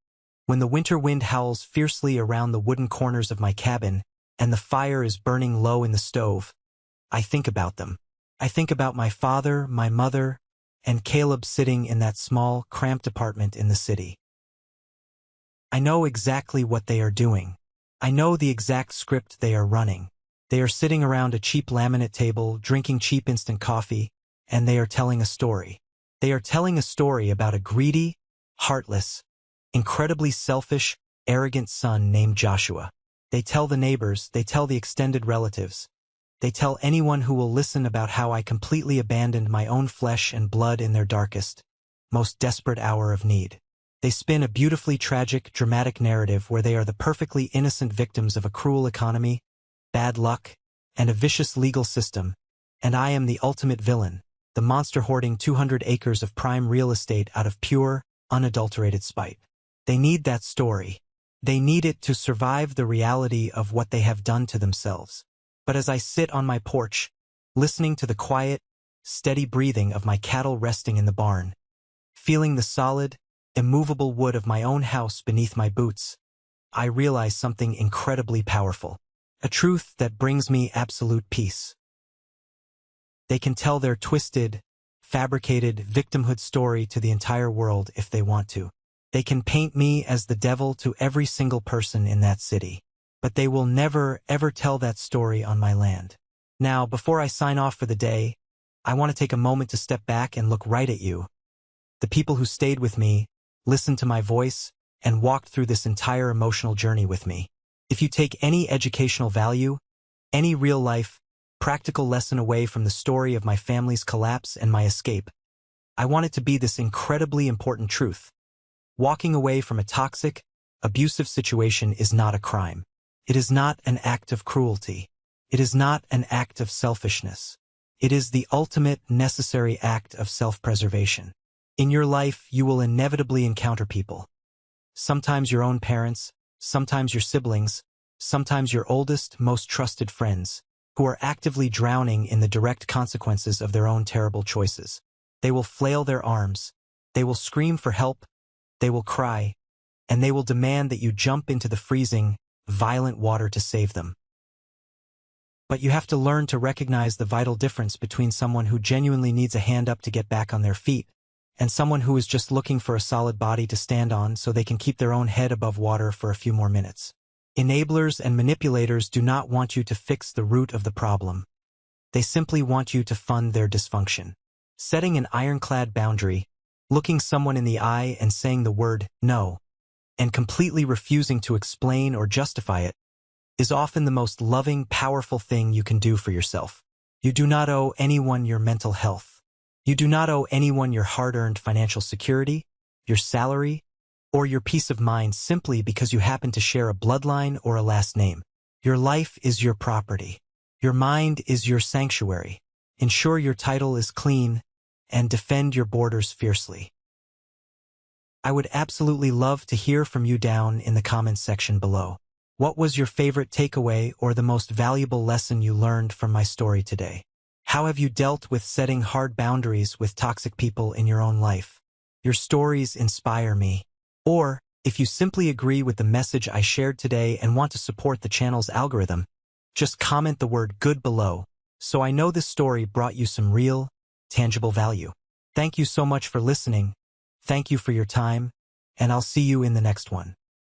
Speaker 1: when the winter wind howls fiercely around the wooden corners of my cabin and the fire is burning low in the stove, I think about them. I think about my father, my mother, and Caleb sitting in that small, cramped apartment in the city. I know exactly what they are doing. I know the exact script they are running. They are sitting around a cheap laminate table, drinking cheap instant coffee, and they are telling a story. They are telling a story about a greedy, heartless, incredibly selfish, arrogant son named Joshua. They tell the neighbors, they tell the extended relatives. They tell anyone who will listen about how I completely abandoned my own flesh and blood in their darkest, most desperate hour of need. They spin a beautifully tragic, dramatic narrative where they are the perfectly innocent victims of a cruel economy, bad luck, and a vicious legal system, and I am the ultimate villain, the monster hoarding 200 acres of prime real estate out of pure, unadulterated spite. They need that story. They need it to survive the reality of what they have done to themselves. But as I sit on my porch, listening to the quiet, steady breathing of my cattle resting in the barn, Feeling the solid, immovable wood of my own house beneath my boots, I realize something incredibly powerful. A truth that brings me absolute peace. They can tell their twisted, fabricated victimhood story to the entire world if they want to. They can paint me as the devil to every single person in that city. But they will never, ever tell that story on my land. Now, before I sign off for the day, I want to take a moment to step back and look right at you. The people who stayed with me, listened to my voice, and walked through this entire emotional journey with me. If you take any educational value, any real-life, practical lesson away from the story of my family's collapse and my escape, I want it to be this incredibly important truth. Walking away from a toxic, abusive situation is not a crime. It is not an act of cruelty. It is not an act of selfishness. It is the ultimate necessary act of self-preservation. In your life, you will inevitably encounter people. Sometimes your own parents, sometimes your siblings, sometimes your oldest, most trusted friends, who are actively drowning in the direct consequences of their own terrible choices. They will flail their arms, they will scream for help, they will cry, and they will demand that you jump into the freezing, violent water to save them. But you have to learn to recognize the vital difference between someone who genuinely needs a hand up to get back on their feet and someone who is just looking for a solid body to stand on so they can keep their own head above water for a few more minutes. Enablers and manipulators do not want you to fix the root of the problem. They simply want you to fund their dysfunction. Setting an ironclad boundary, looking someone in the eye and saying the word no, and completely refusing to explain or justify it, is often the most loving, powerful thing you can do for yourself. You do not owe anyone your mental health. You do not owe anyone your hard-earned financial security, your salary, or your peace of mind simply because you happen to share a bloodline or a last name. Your life is your property. Your mind is your sanctuary. Ensure your title is clean and defend your borders fiercely. I would absolutely love to hear from you down in the comments section below. What was your favorite takeaway or the most valuable lesson you learned from my story today? How have you dealt with setting hard boundaries with toxic people in your own life? Your stories inspire me. Or, if you simply agree with the message I shared today and want to support the channel's algorithm, just comment the word good below, so I know this story brought you some real, tangible value. Thank you so much for listening. Thank you for your time, and I'll see you in the next one.